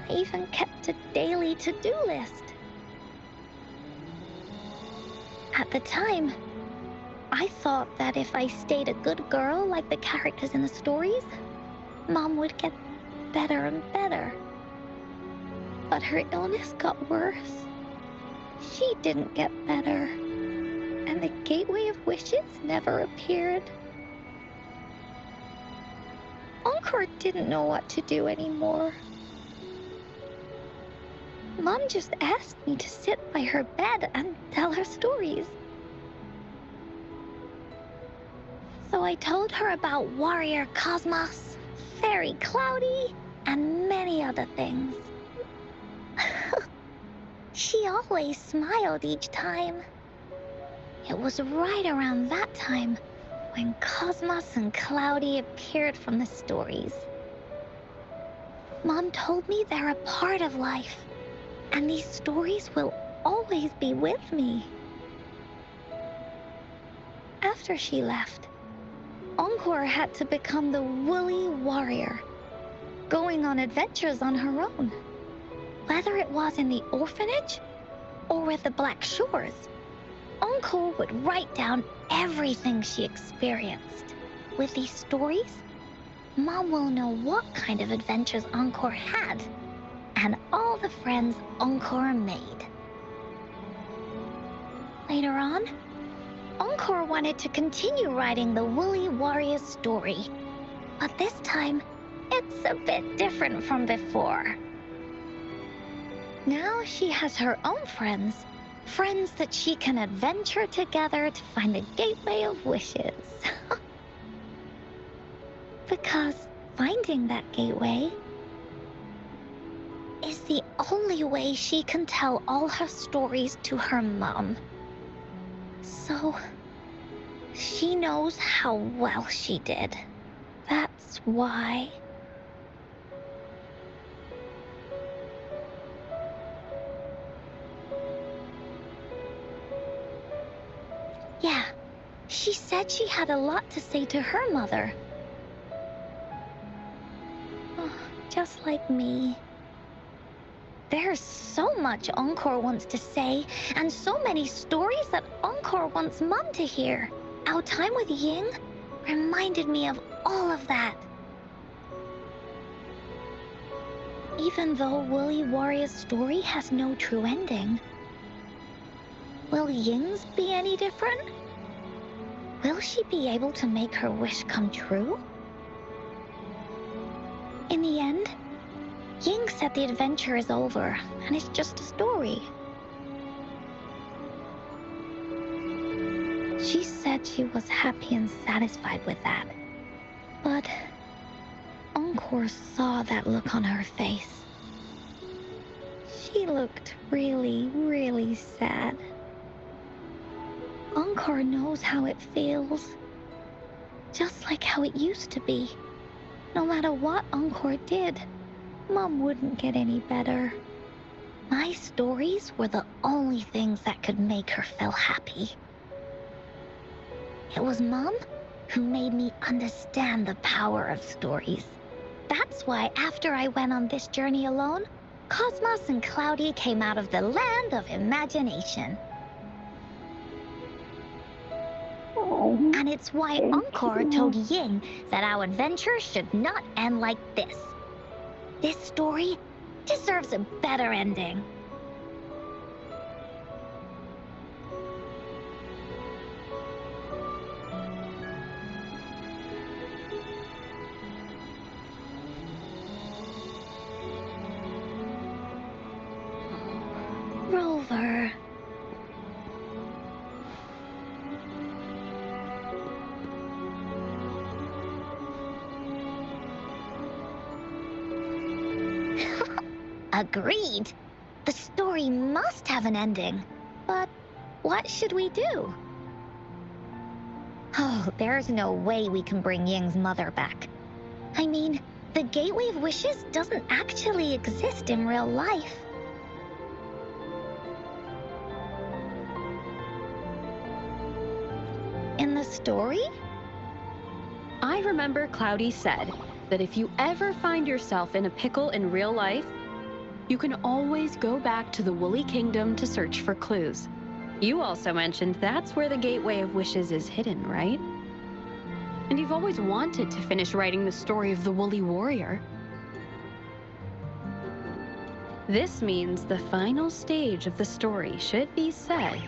I even kept a daily to-do list. At the time, I thought that if I stayed a good girl like the characters in the stories, Mom would get better and better. But her illness got worse. She didn't get better, and the Gateway of Wishes never appeared. Encore didn't know what to do anymore. Mom just asked me to sit by her bed and tell her stories. So I told her about Warrior Cosmos, Fairy Cloudy, and many other things. She always smiled each time. It was right around that time when Cosmos and Cloudy appeared from the stories. Mom told me they're a part of life, and these stories will always be with me. After she left, Encore had to become the Woolly Warrior, going on adventures on her own. Whether it was in the orphanage or with the Black Shores, Encore would write down everything she experienced. With these stories, Mom will know what kind of adventures Encore had and all the friends Encore made. Later on, Encore wanted to continue writing the Woolly Warrior story, but this time, it's a bit different from before. Now she has her own friends, friends that she can adventure together to find the Gateway of Wishes. Because finding that gateway is the only way she can tell all her stories to her mom. So, she knows how well she did. That's why. Yeah, she said she had a lot to say to her mother. Oh, just like me. There's so much Encore wants to say, and so many stories that Encore wants Mom to hear. Our time with Ying reminded me of all of that. Even though Woolly Warrior's story has no true ending, will Ying's be any different? Will she be able to make her wish come true? In the end, Ying said the adventure is over, and it's just a story. She said she was happy and satisfied with that. But Encore saw that look on her face. She looked really, really sad. Encore knows how it feels. Just like how it used to be. No matter what Encore did, Mom wouldn't get any better. My stories were the only things that could make her feel happy. It was Mom who made me understand the power of stories. That's why after I went on this journey alone, Cosmos and Cloudy came out of the land of imagination. Oh, And it's why thank Encore you. told Ying that our adventure should not end like this. This story deserves a better ending. Rover. Agreed. The story must have an ending. But what should we do? Oh, there's no way we can bring Ying's mother back. I mean, the Gateway of Wishes doesn't actually exist in real life. In the story? I remember Cloudy said that if you ever find yourself in a pickle in real life, you can always go back to the Woolly Kingdom to search for clues. You also mentioned that's where the Gateway of Wishes is hidden, right? And you've always wanted to finish writing the story of the Woolly Warrior. This means the final stage of the story should be set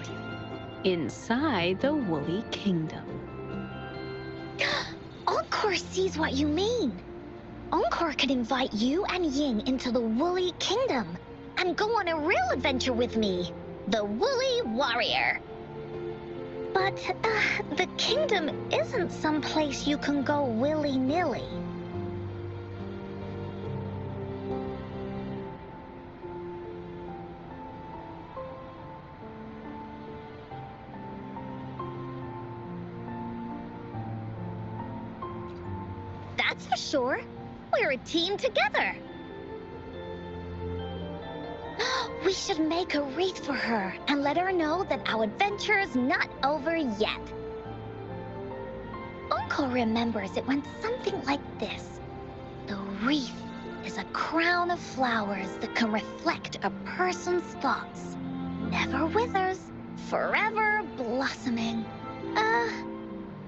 inside the Woolly Kingdom. Encore sees what you mean. Encore can invite you and Ying into the Woolly Kingdom and go on a real adventure with me, the Woolly Warrior. But, the kingdom isn't some place you can go willy-nilly. That's for sure. We're a team together. We should make a wreath for her and let her know that our adventure is not over yet. Encore remembers it went something like this. The wreath is a crown of flowers that can reflect a person's thoughts. Never withers, forever blossoming.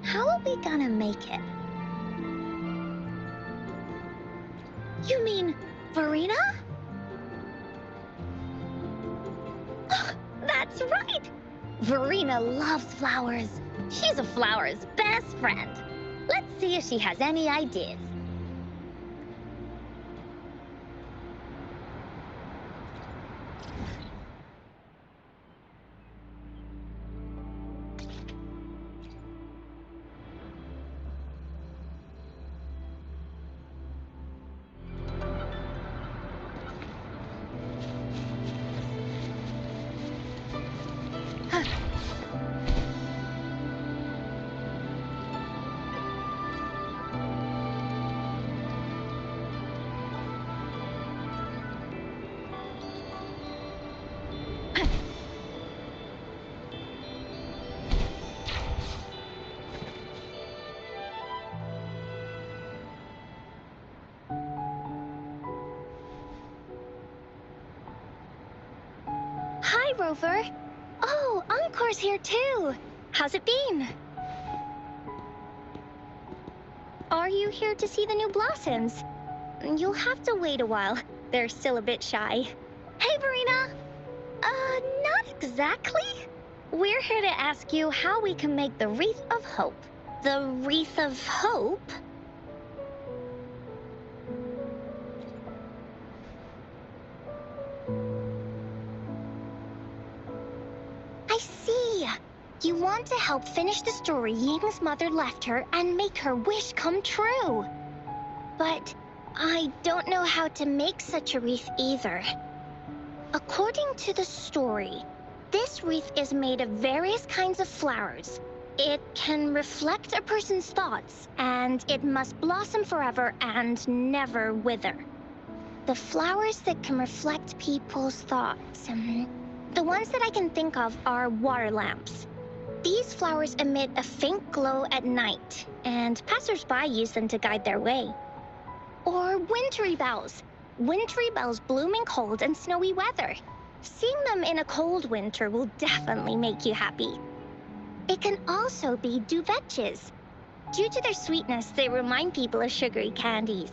How are we gonna make it? You mean Verena? That's right! Verena loves flowers. She's a flower's best friend. Let's see if she has any ideas. Rover. Oh, Encore's here too. How's it been? Are you here to see the new blossoms? You'll have to wait a while. They're still a bit shy. Hey, Verena! Not exactly. We're here to ask you how we can make the Wreath of Hope. The Wreath of Hope? I see. You want to help finish the story Ying's mother left her and make her wish come true. But I don't know how to make such a wreath either. According to the story, this wreath is made of various kinds of flowers. It can reflect a person's thoughts, and it must blossom forever and never wither. The flowers that can reflect people's thoughts, the ones that I can think of are water lamps. These flowers emit a faint glow at night, and passers-by use them to guide their way. Or wintry bells. Wintry bells bloom in cold and snowy weather. Seeing them in a cold winter will definitely make you happy. It can also be duvetches. Due to their sweetness, they remind people of sugary candies.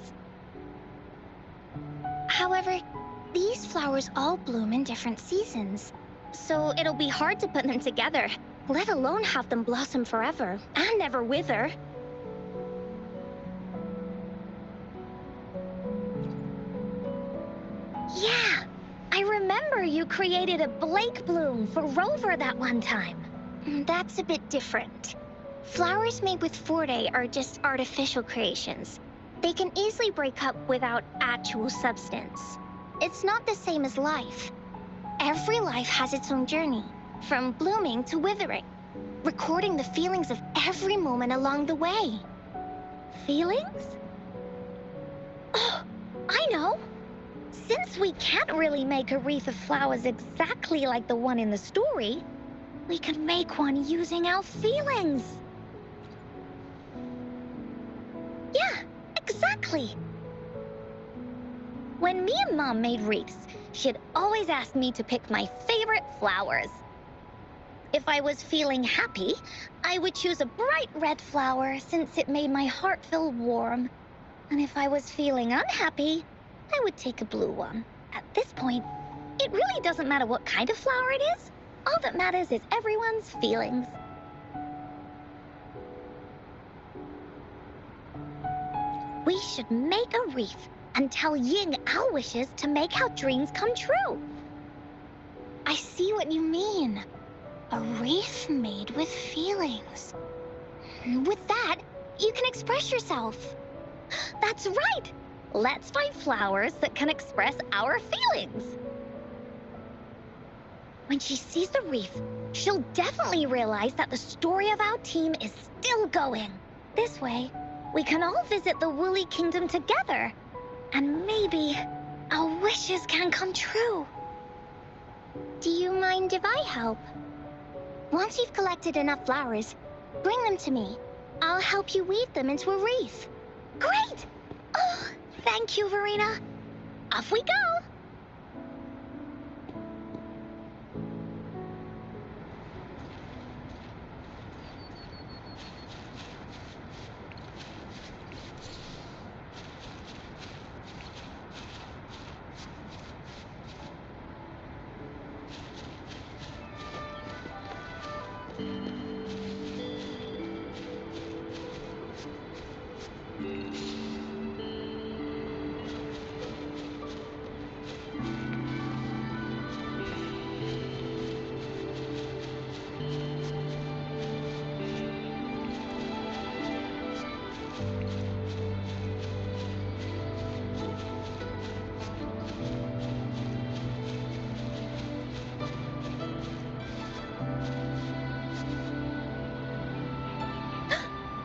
However, these flowers all bloom in different seasons, so it'll be hard to put them together, let alone have them blossom forever and never wither. Yeah, I remember you created a Blake bloom for Rover that one time. That's a bit different. Flowers made with Forte are just artificial creations. They can easily break up without actual substance. It's not the same as life. Every life has its own journey, from blooming to withering, recording the feelings of every moment along the way. Feelings? Oh, I know! Since we can't really make a wreath of flowers exactly like the one in the story, we could make one using our feelings. Yeah, exactly. When me and Mom made wreaths, she'd always ask me to pick my favorite flowers. If I was feeling happy, I would choose a bright red flower since it made my heart feel warm. And if I was feeling unhappy, I would take a blue one. At this point, it really doesn't matter what kind of flower it is. All that matters is everyone's feelings. We should make a wreath and tell Ying our wishes to make our dreams come true. I see what you mean. A wreath made with feelings. With that, you can express yourself. That's right! Let's find flowers that can express our feelings. When she sees the wreath, she'll definitely realize that the story of our team is still going. This way, we can all visit the Woolly Kingdom together. And maybe our wishes can come true. Do you mind if I help? Once you've collected enough flowers, bring them to me. I'll help you weave them into a wreath. Great! Oh, thank you, Verena. Off we go!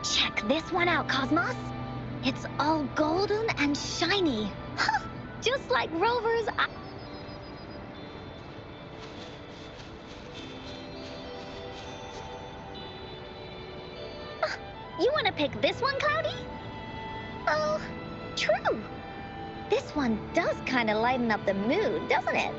Check this one out, Cosmos. It's all golden and shiny. Just like Rover's eye. You want to pick this one, Cloudy? Oh, true. This one does kind of lighten up the mood, doesn't it?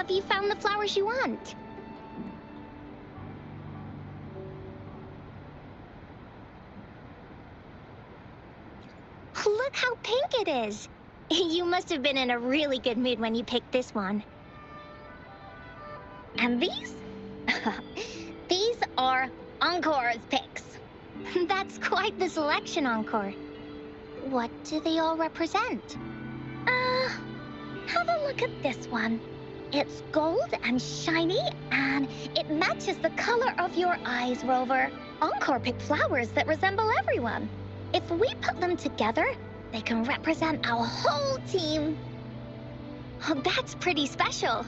Have you found the flowers you want? Look how pink it is. You must have been in a really good mood when you picked this one. And these? These are Encore's picks. That's quite the selection, Encore. What do they all represent? Have a look at this one. It's gold and shiny, and it matches the color of your eyes, Rover. Encore picked flowers that resemble everyone. If we put them together, they can represent our whole team. Oh, that's pretty special.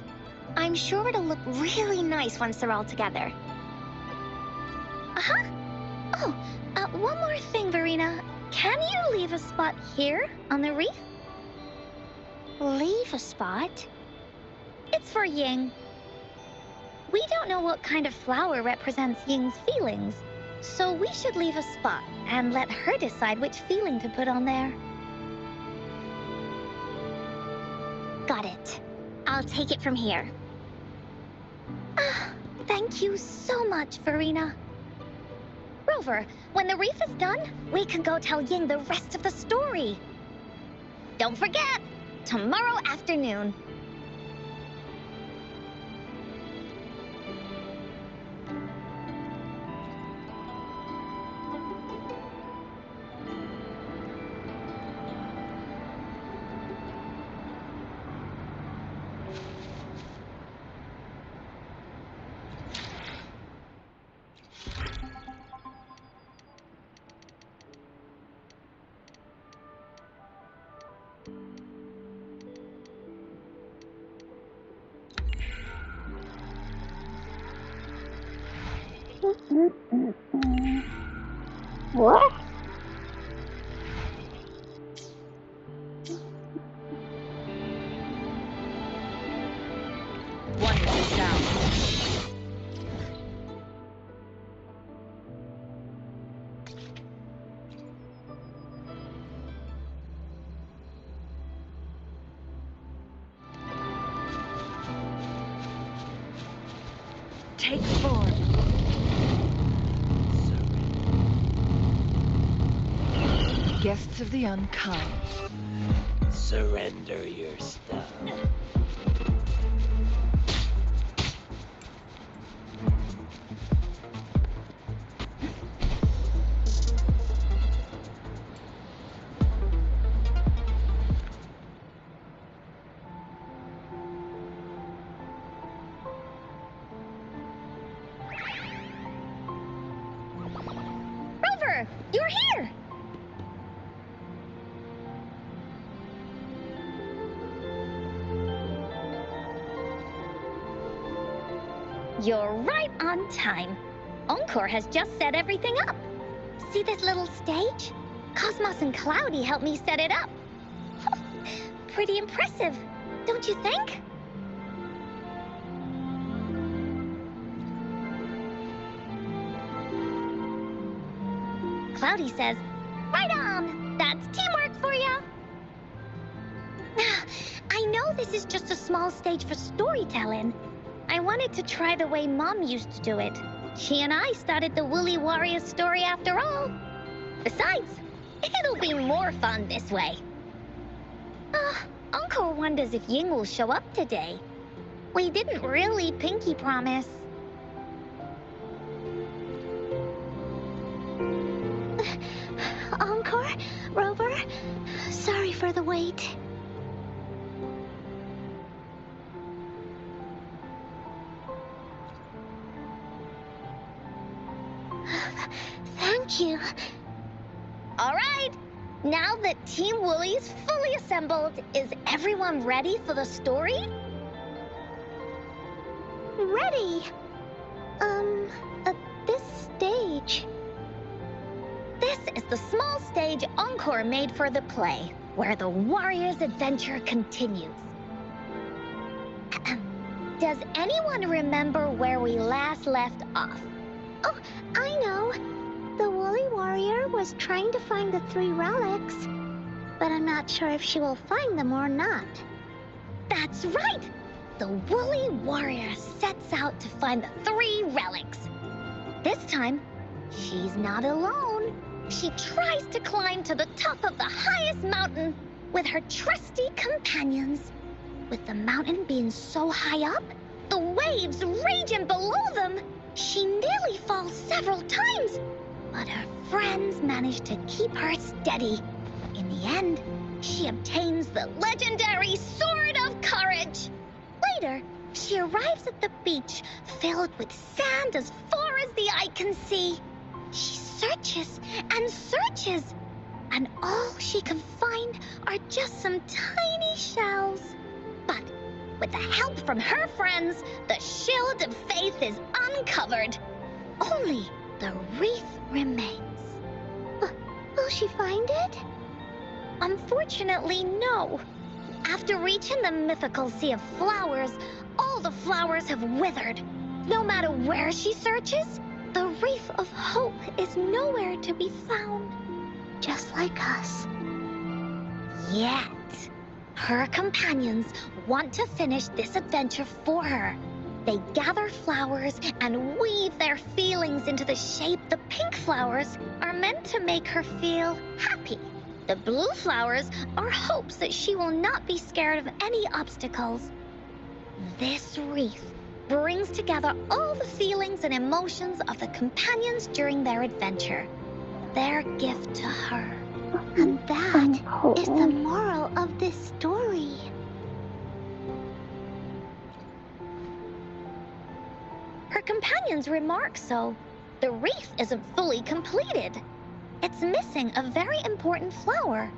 I'm sure it'll look really nice once they're all together. Uh-huh. Oh, one more thing, Verena. Can you leave a spot here on the wreath? Leave a spot? It's for Ying. We don't know what kind of flower represents Ying's feelings, so we should leave a spot and let her decide which feeling to put on there. Got it. I'll take it from here. Thank you so much, Verena. Rover, when the wreath is done, we can go tell Ying the rest of the story. Don't forget, tomorrow afternoon. What? Wonderful sound. Take form. Guests of the unkind. Surrender your stuff. Rover, you're here! You're right on time. Encore has just set everything up. See this little stage? Cosmos and Cloudy helped me set it up. Pretty impressive, don't you think? Cloudy says, right on! That's teamwork for ya! I know this is just a small stage for storytelling. I wanted to try the way Mom used to do it. She and I started the Woolly Warrior story after all. Besides, it'll be more fun this way. Encore wonders if Ying will show up today. We didn't really pinky promise. Encore, Rover, sorry for the wait. Thank you. All right. Now that Team Woolly's fully assembled, is everyone ready for the story? Ready. At this stage. This is the small stage Encore made for the play, where the warrior's adventure continues. Does anyone remember where we last left off? Oh, I know. The Woolly Warrior was trying to find the 3 relics, but I'm not sure if she will find them or not. That's right! the woolly warrior sets out to find the 3 relics. This time, she's not alone. She tries to climb to the top of the highest mountain with her trusty companions. With the mountain being so high up, the waves raging below them, she nearly falls several times. But her friends manage to keep her steady. In the end, she obtains the legendary Sword of Courage. Later, she arrives at the beach filled with sand as far as the eye can see. She searches and searches, and all she can find are just some tiny shells. But with the help from her friends, the shield of faith is uncovered. Only the wreath remains. Will she find it? Unfortunately, no. After reaching the mythical sea of flowers, all the flowers have withered. No matter where she searches, the wreath of hope is nowhere to be found. Just like us. Yet, her companions want to finish this adventure for her. They gather flowers and weave their feelings into the shape the pink flowers are meant to make her feel happy. The blue flowers are hopes that she will not be scared of any obstacles. This wreath brings together all the feelings and emotions of the companions during their adventure. Their gift to her. And that is the moral of this story. Her companions remark so. The wreath isn't fully completed. It's missing a very important flower.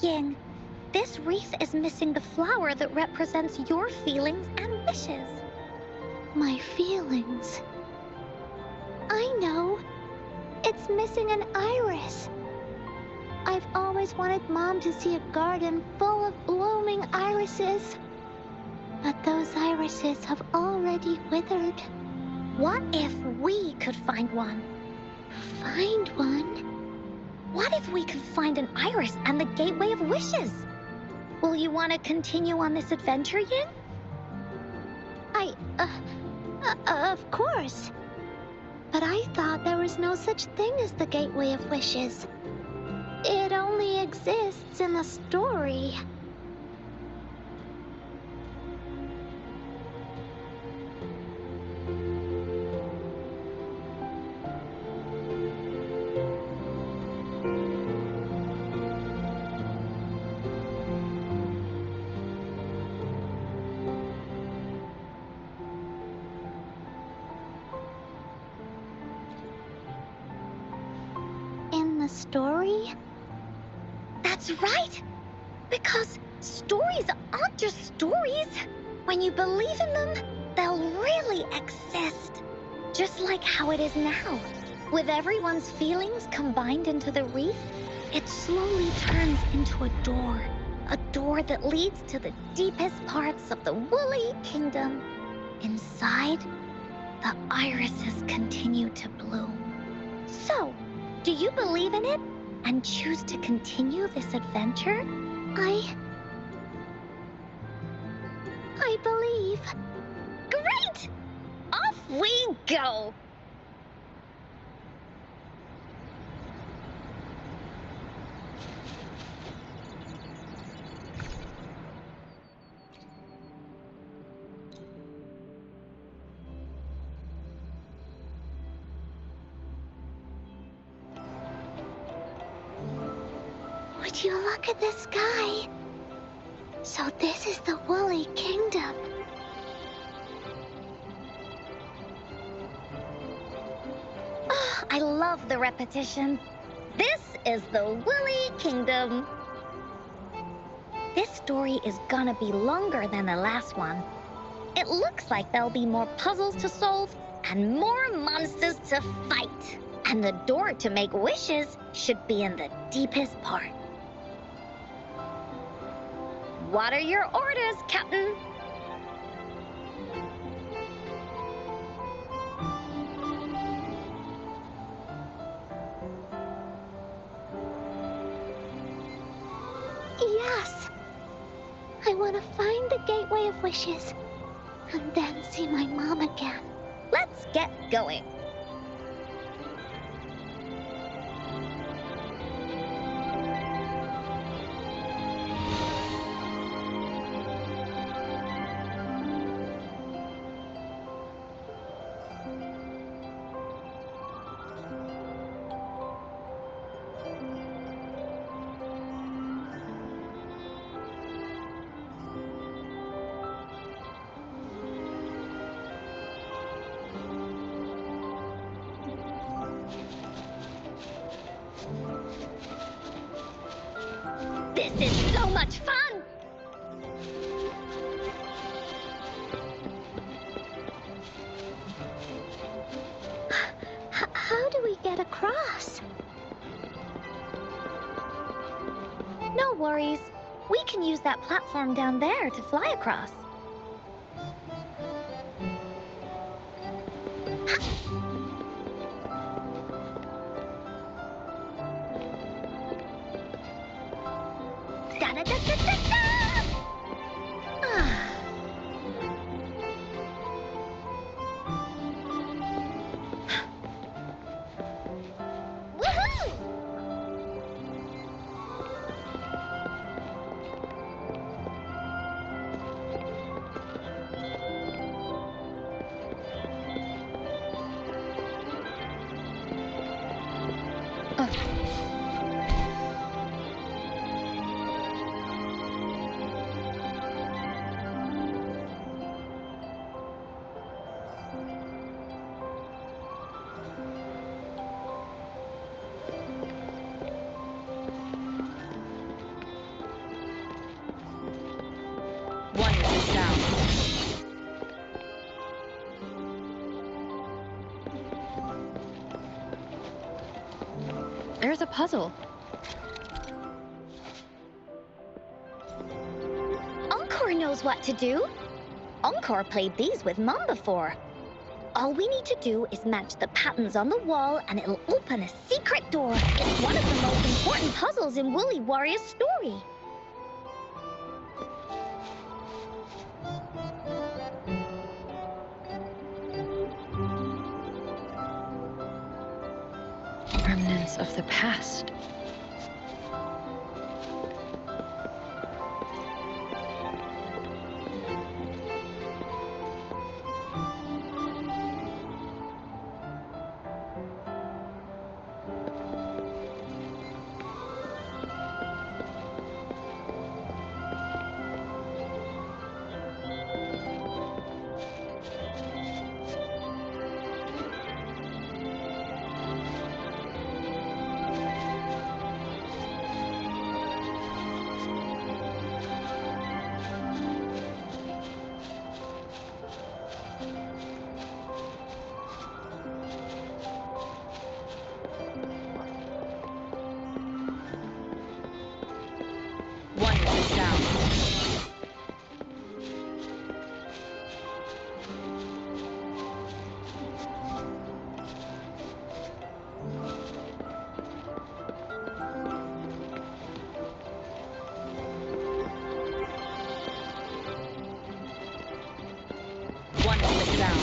Ying, this wreath is missing the flower that represents your feelings and wishes. My feelings. I know. It's missing an iris. I've always wanted Mom to see a garden full of blooming irises. But those irises have already withered. What if we could find one? Find one? What if we could find an iris and the Gateway of Wishes? Will you want to continue on this adventure, Yin? Of course. But I thought there was no such thing as the Gateway of Wishes. It only exists in the story. In the story? That's right! Because stories aren't just stories. When you believe in them, they'll really exist. Just like how it is now. With everyone's feelings combined into the wreath, it slowly turns into a door. A door that leads to the deepest parts of the Woolly Kingdom. Inside, the irises continue to bloom. So, do you believe in it and choose to continue this adventure? I believe. Great! Off we go! Would you look at the sky? So this is the Woolly Kingdom. Oh, I love the repetition. This is the Woolly Kingdom. This story is gonna be longer than the last one. It looks like there'll be more puzzles to solve and more monsters to fight. And the door to make wishes should be in the deepest part. What are your orders, Captain? Yes. I want to find the Gateway of Wishes and then see my mom again. Let's get going. This is so much fun! How do we get across? No worries. We can use that platform down there to fly across. Da-da-da-da-da-da! Ah. Woohoo! One with the sound. There's a puzzle. Encore knows what to do. Encore played these with Mom before. All we need to do is match the patterns on the wall and it'll open a secret door. It's one of the most important puzzles in Woolly Warrior's story. Remnants of the past. One with the sound. One with the sound.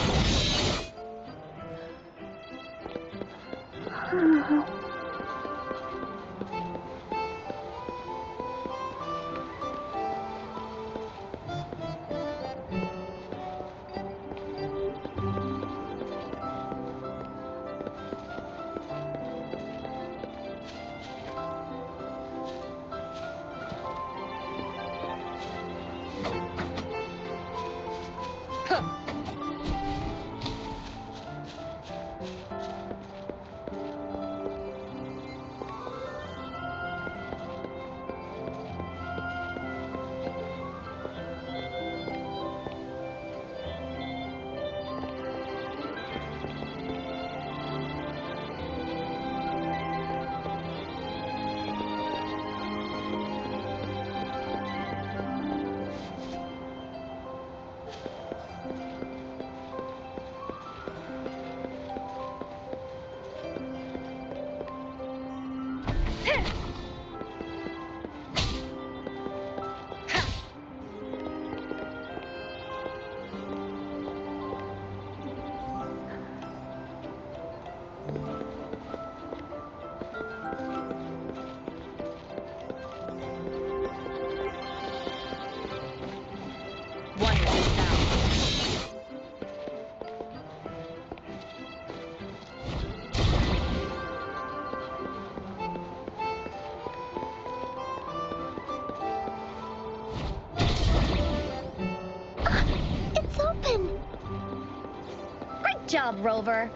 Good job, Rover.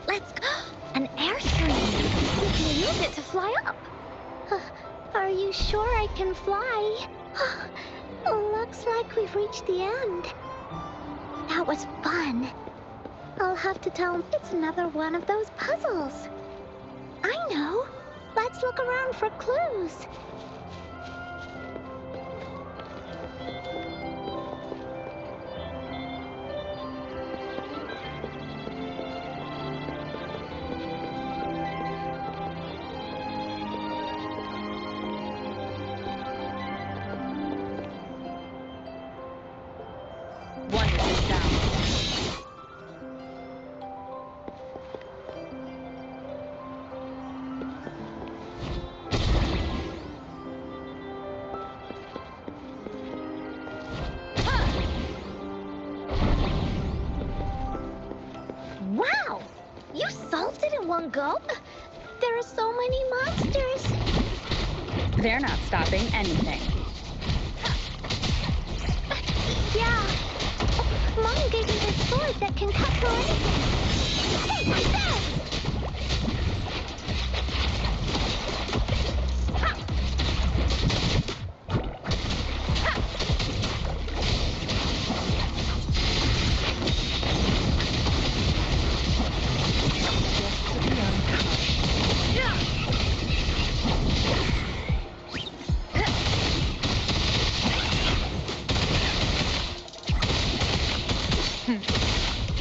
Let's go. An airstream. We can use it to fly up. Are you sure I can fly? Looks like we've reached the end. That was fun. I'll have to tell him it's another one of those puzzles. I know. Let's look around for clues. Wonderful sound. Wow! You solved it in one go? There are so many monsters. They're not stopping anything. Yeah. Mom gave me this sword that can cut through anything. Hey, like this!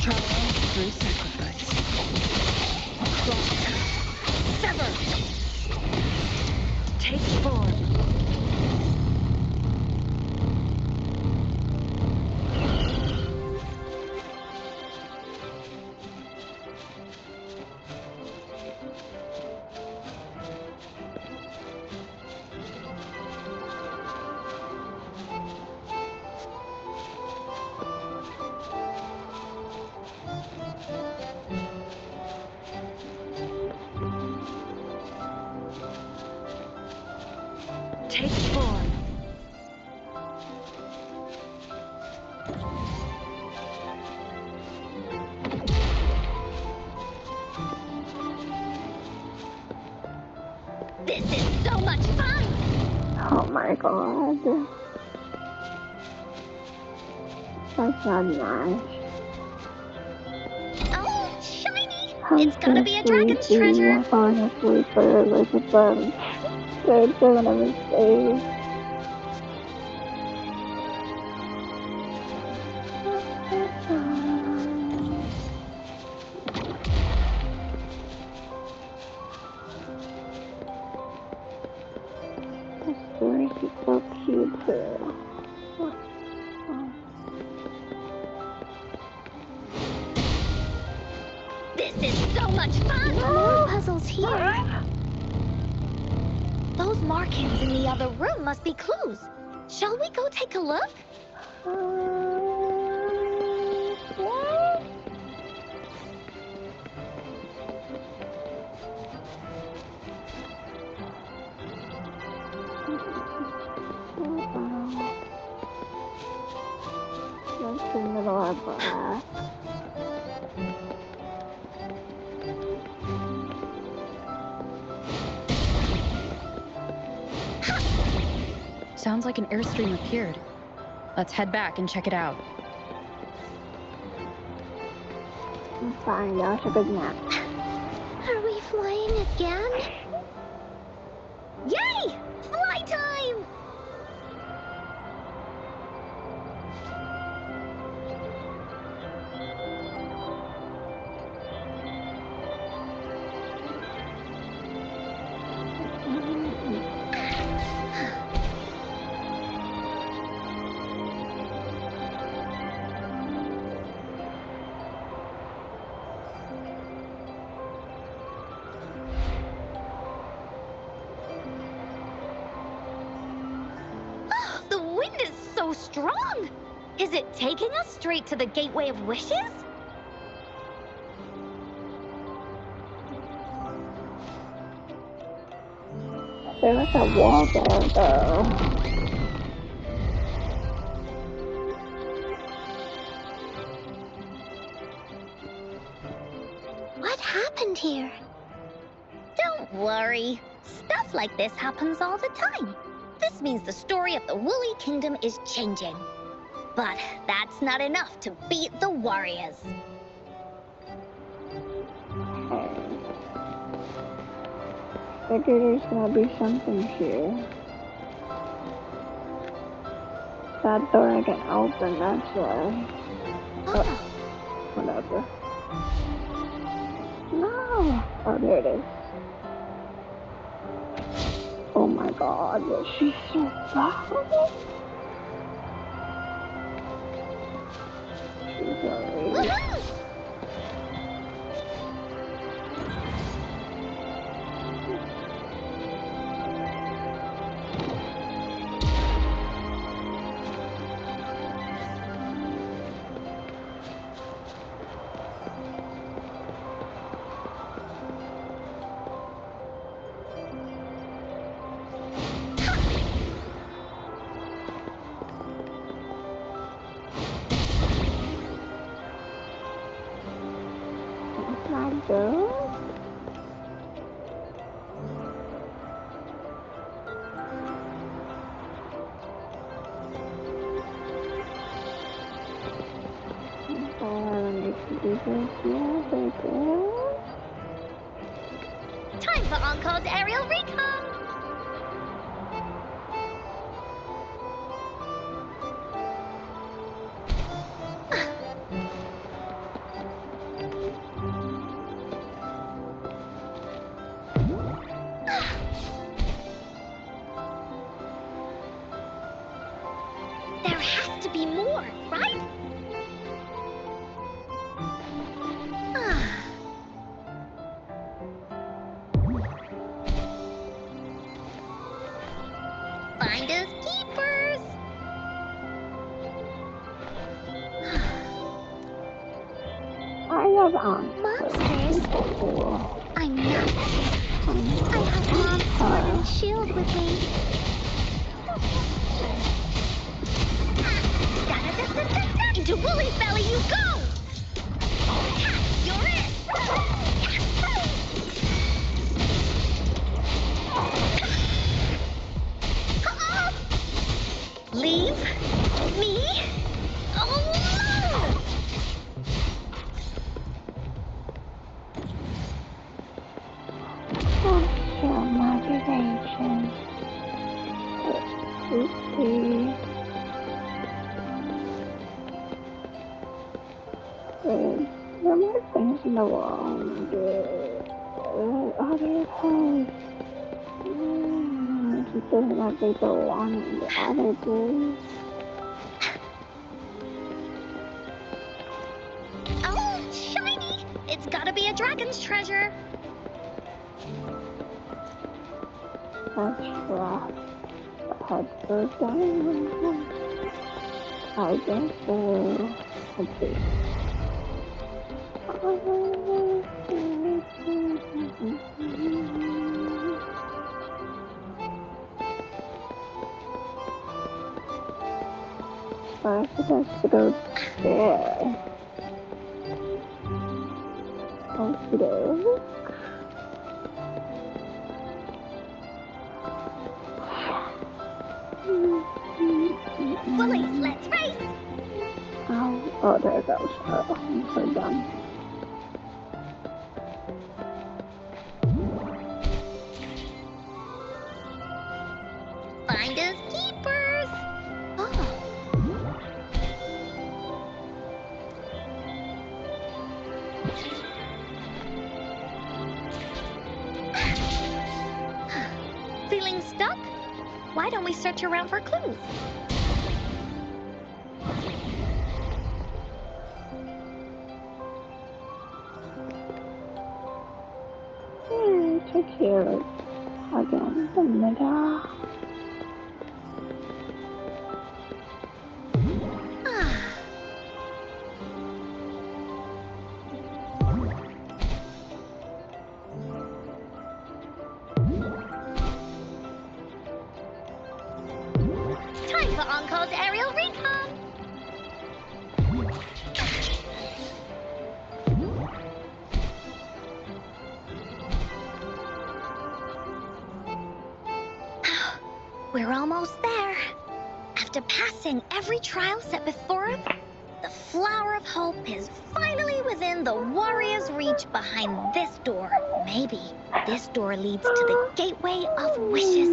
Trial through sacrifice. Sever! Take form. Take form. This is so much fun! Oh my god. That's not nice. Oh, shiny! I'm It's gotta be a dragon's sleepy. treasure. I'm falling asleep for like a bunch. They're doing a mistake. This story is so cute too. This is so much fun! More puzzles here. Those markings in the other room must be clues. Shall we go take a look? What? That's the middle of that. Sounds like an airstream appeared. Let's head back and check it out. I'm fine, that was a big nap. Are we flying again? Yay! Fly time! The wind is so strong! Is it taking us straight to the Gateway of Wishes? There was a wall there though. What happened here? Don't worry. Stuff like this happens all the time. This means the story of the Woolly Kingdom is changing. But that's not enough to beat the warriors. I figure there's gonna be something here. That door I can open, that's why. Oh, whatever. No! Oh, there it is. Oh my god, she's so bad. She's already... Time for Encore's aerial recon! There has to be more, right? Finders keepers! I have monsters. I'm not scared. I have Mom's sword and shield with me. Into Woolly's belly you go! You're it! Leave me alone! Don't show motivation. Oopsie. There are more things in the wall. Oh, there's holes. She doesn't like they belong in the other place. Oh, shiny! It's gotta be a dragon's treasure. That's rough. That's the diamond. I think so. Let's see. I'm supposed to go there. Okay. Woolly, let's race! Oh, there it goes. Oh, I'm so done. Finders keepers! Feeling stuck? Why don't we search around for clues? Check here. Again, the middle. Time for Encore's aerial recon! passing every trial set before him, the flower of hope is finally within the warrior's reach behind this door. Maybe this door leads to the gateway of wishes,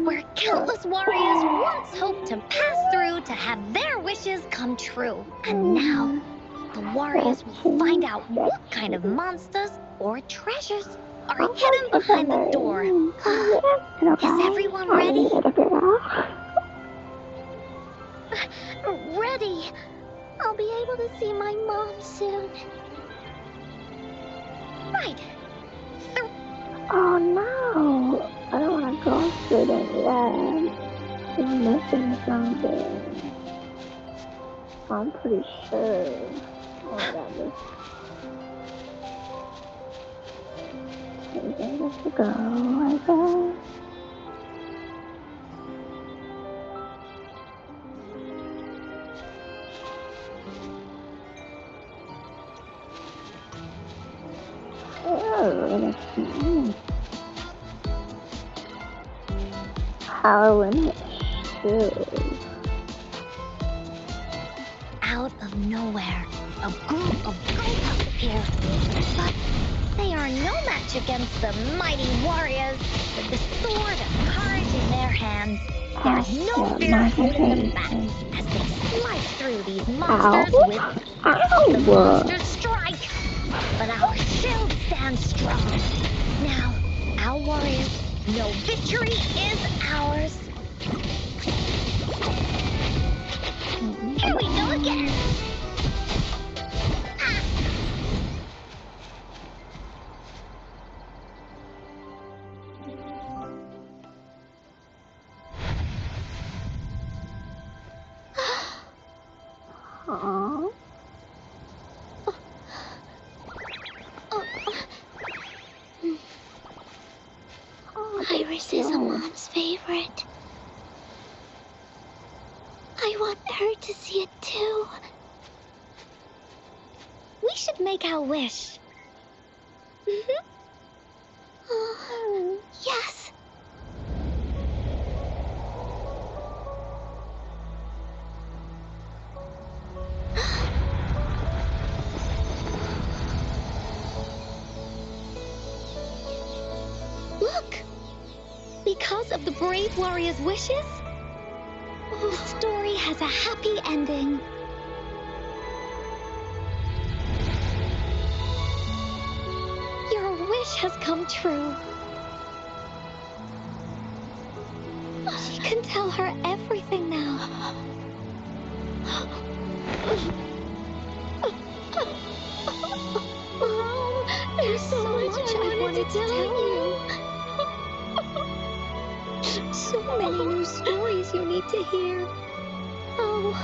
where countless warriors once hoped to pass through to have their wishes come true. And now, the warriors will find out what kind of monsters or treasures are hidden behind the door. Is everyone ready? Ready. I'll be able to see my mom soon. Right. Oh no! I don't want to go straight in yet. I'm missing something. I'm pretty sure. Oh my god, this. Everything has to go, I guess. Halloween shoes. Out of nowhere, a group of girls appear. But they are no match against the mighty warriors with the sword of courage in their hands. There's no fear holding them back as they slice through these monsters the monsters strike. But our shield stands strong. Now, our warriors know victory is ours. Here we go again. Aww. Iris is a mom's favorite. I want her to see it too. We should make our wish. Yes. Look! Because of the brave warrior's wishes, the story has a happy ending. Your wish has come true. She can tell her everything now. Mom, there's so much I wanted to tell you. So many new stories you need to hear. Oh.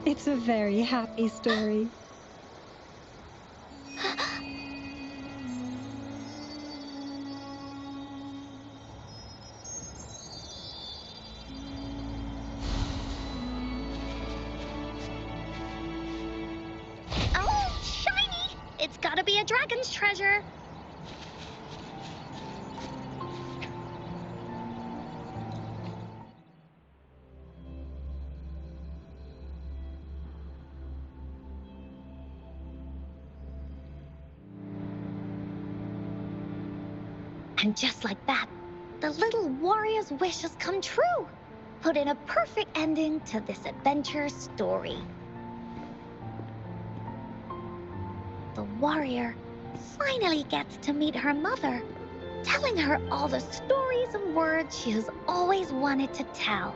It's a very happy story. Oh, shiny! It's gotta be a dragon's treasure. And just like that, the little warrior's wish has come true, put in a perfect ending to this adventure story. The warrior finally gets to meet her mother, telling her all the stories and words she has always wanted to tell.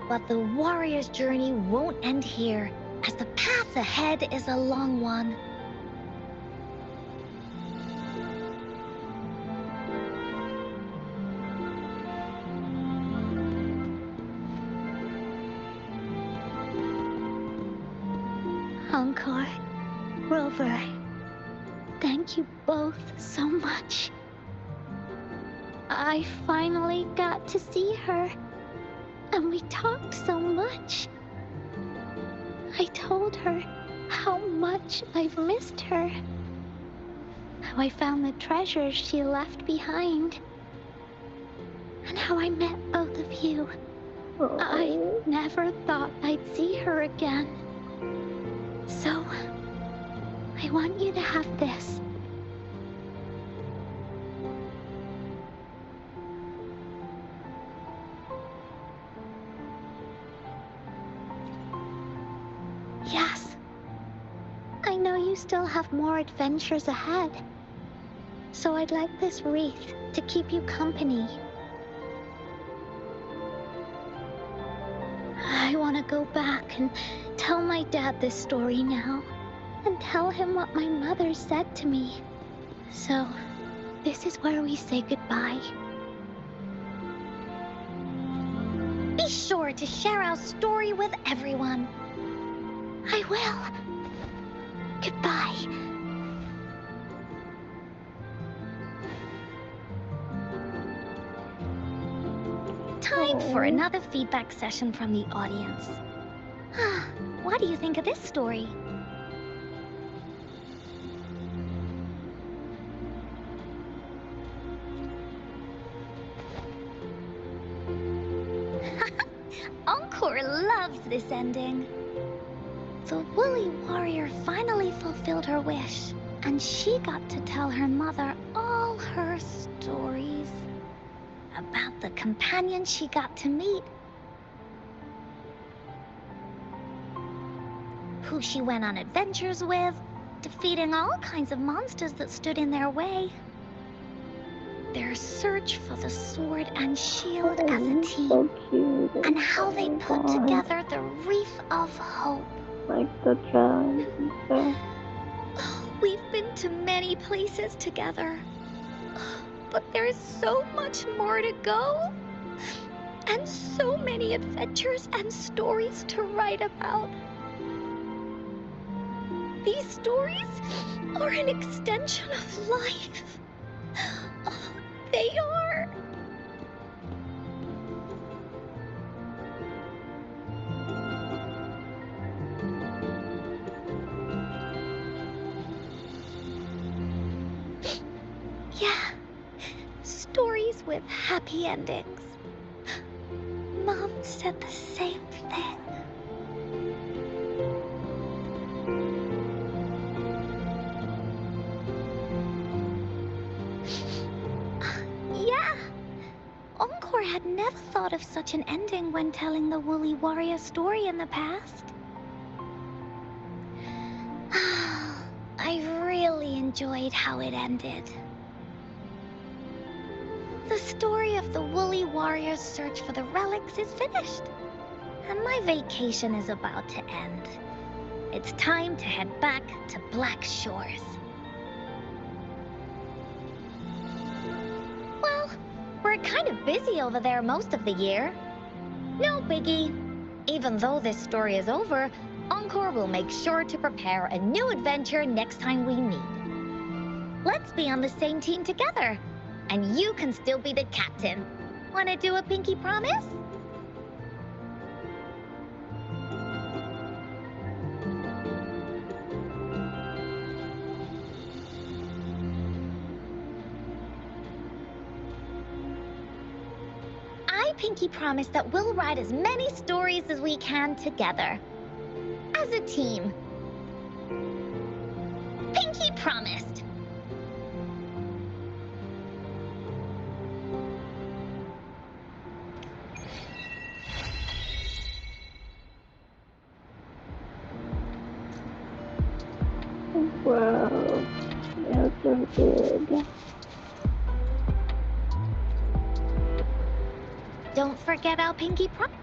But the warrior's journey won't end here, as the path ahead is a long one. Encore, Rover, thank you both so much. I finally got to see her. And we talked so much. I told her how much I've missed her. How I found the treasures she left behind. And how I met both of you. I never thought I'd see her again. So, I want you to have this. Yes. I know you still have more adventures ahead. So I'd like this wreath to keep you company. I want to go back and tell my dad this story now. And tell him what my mother said to me. So, this is where we say goodbye. Be sure to share our story with everyone. I will. Goodbye. Time for another feedback session from the audience. What do you think of this story? Encore loves this ending. The woolly warrior finally fulfilled her wish, and she got to tell her mother all her stories about the companion she got to meet, who she went on adventures with, defeating all kinds of monsters that stood in their way, their search for the sword and shield as a team, and how they put together the Wreath of Hope. Like the drawings and stuff. We've been to many places together, but there's so much more to go, and so many adventures and stories to write about. These stories are an extension of life. They are. Yeah, stories with happy endings. Mom said the same thing. Yeah, Encore had never thought of such an ending when telling the Woolly Warrior story in the past. I really enjoyed how it ended. The story of the Woolly Warrior's search for the relics is finished, and my vacation is about to end. It's time to head back to Black Shores. Well, we're kind of busy over there most of the year. No biggie. Even though this story is over, Encore will make sure to prepare a new adventure next time we meet. Let's be on the same team together. And you can still be the captain. Wanna do a pinky promise? I pinky promise that we'll write as many stories as we can together. As a team. Pinky promised. Wow, that's so good. Don't forget our pinky promise.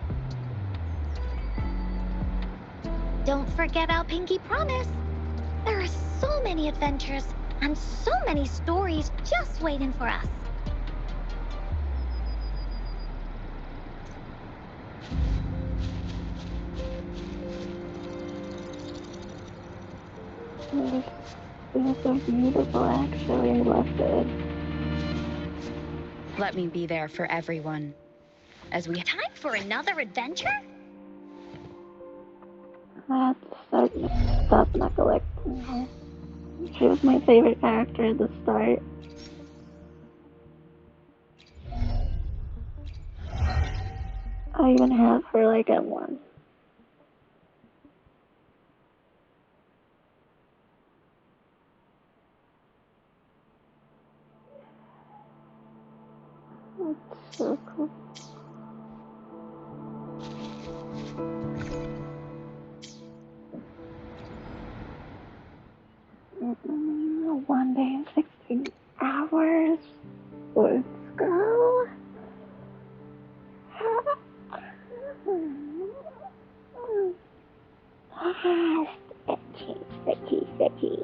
Don't forget our pinky promise. There are so many adventures and so many stories just waiting for us. It was so beautiful, actually. I loved it. Let me be there for everyone. As we Time for another adventure? I have to stop neglecting her. She was my favorite character at the start. I even have her like at one. That's so cool. One day and 16 hours. Let's go. Sticky.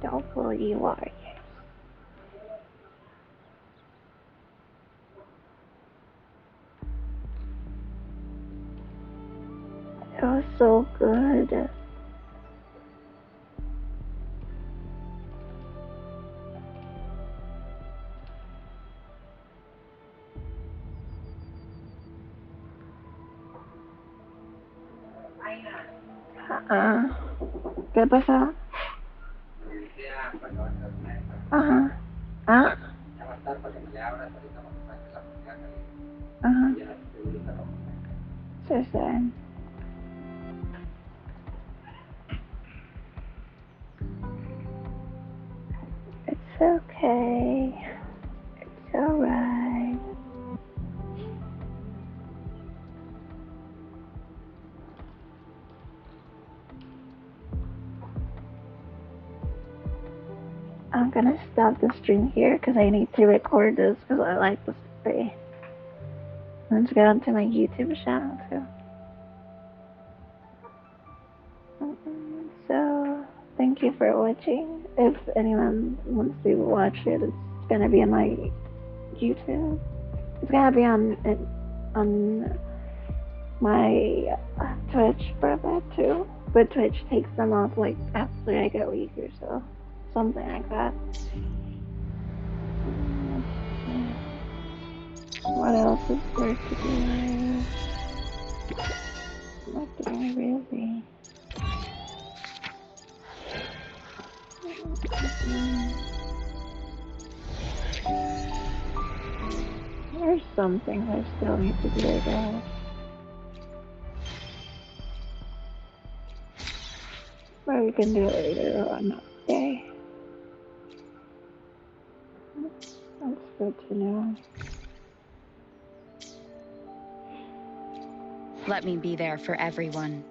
Doubtful you are. It was so good. ¿Qué pasó? Ajá. Ah. Ajá. So sad. It's okay. It's alright. I'm gonna stop the stream here because I need to record this because I like the story. Let's get onto my YouTube channel too. So, thank you for watching. If anyone wants to watch it, it's gonna be on my YouTube. It's gonna be on my Twitch for a bit too. But Twitch takes them off like after like a week or so. Something like that. What else is there to do? Nothing really. There's some things I still need to do though. But we can do it later on, okay? That's good to know. let me be there for everyone.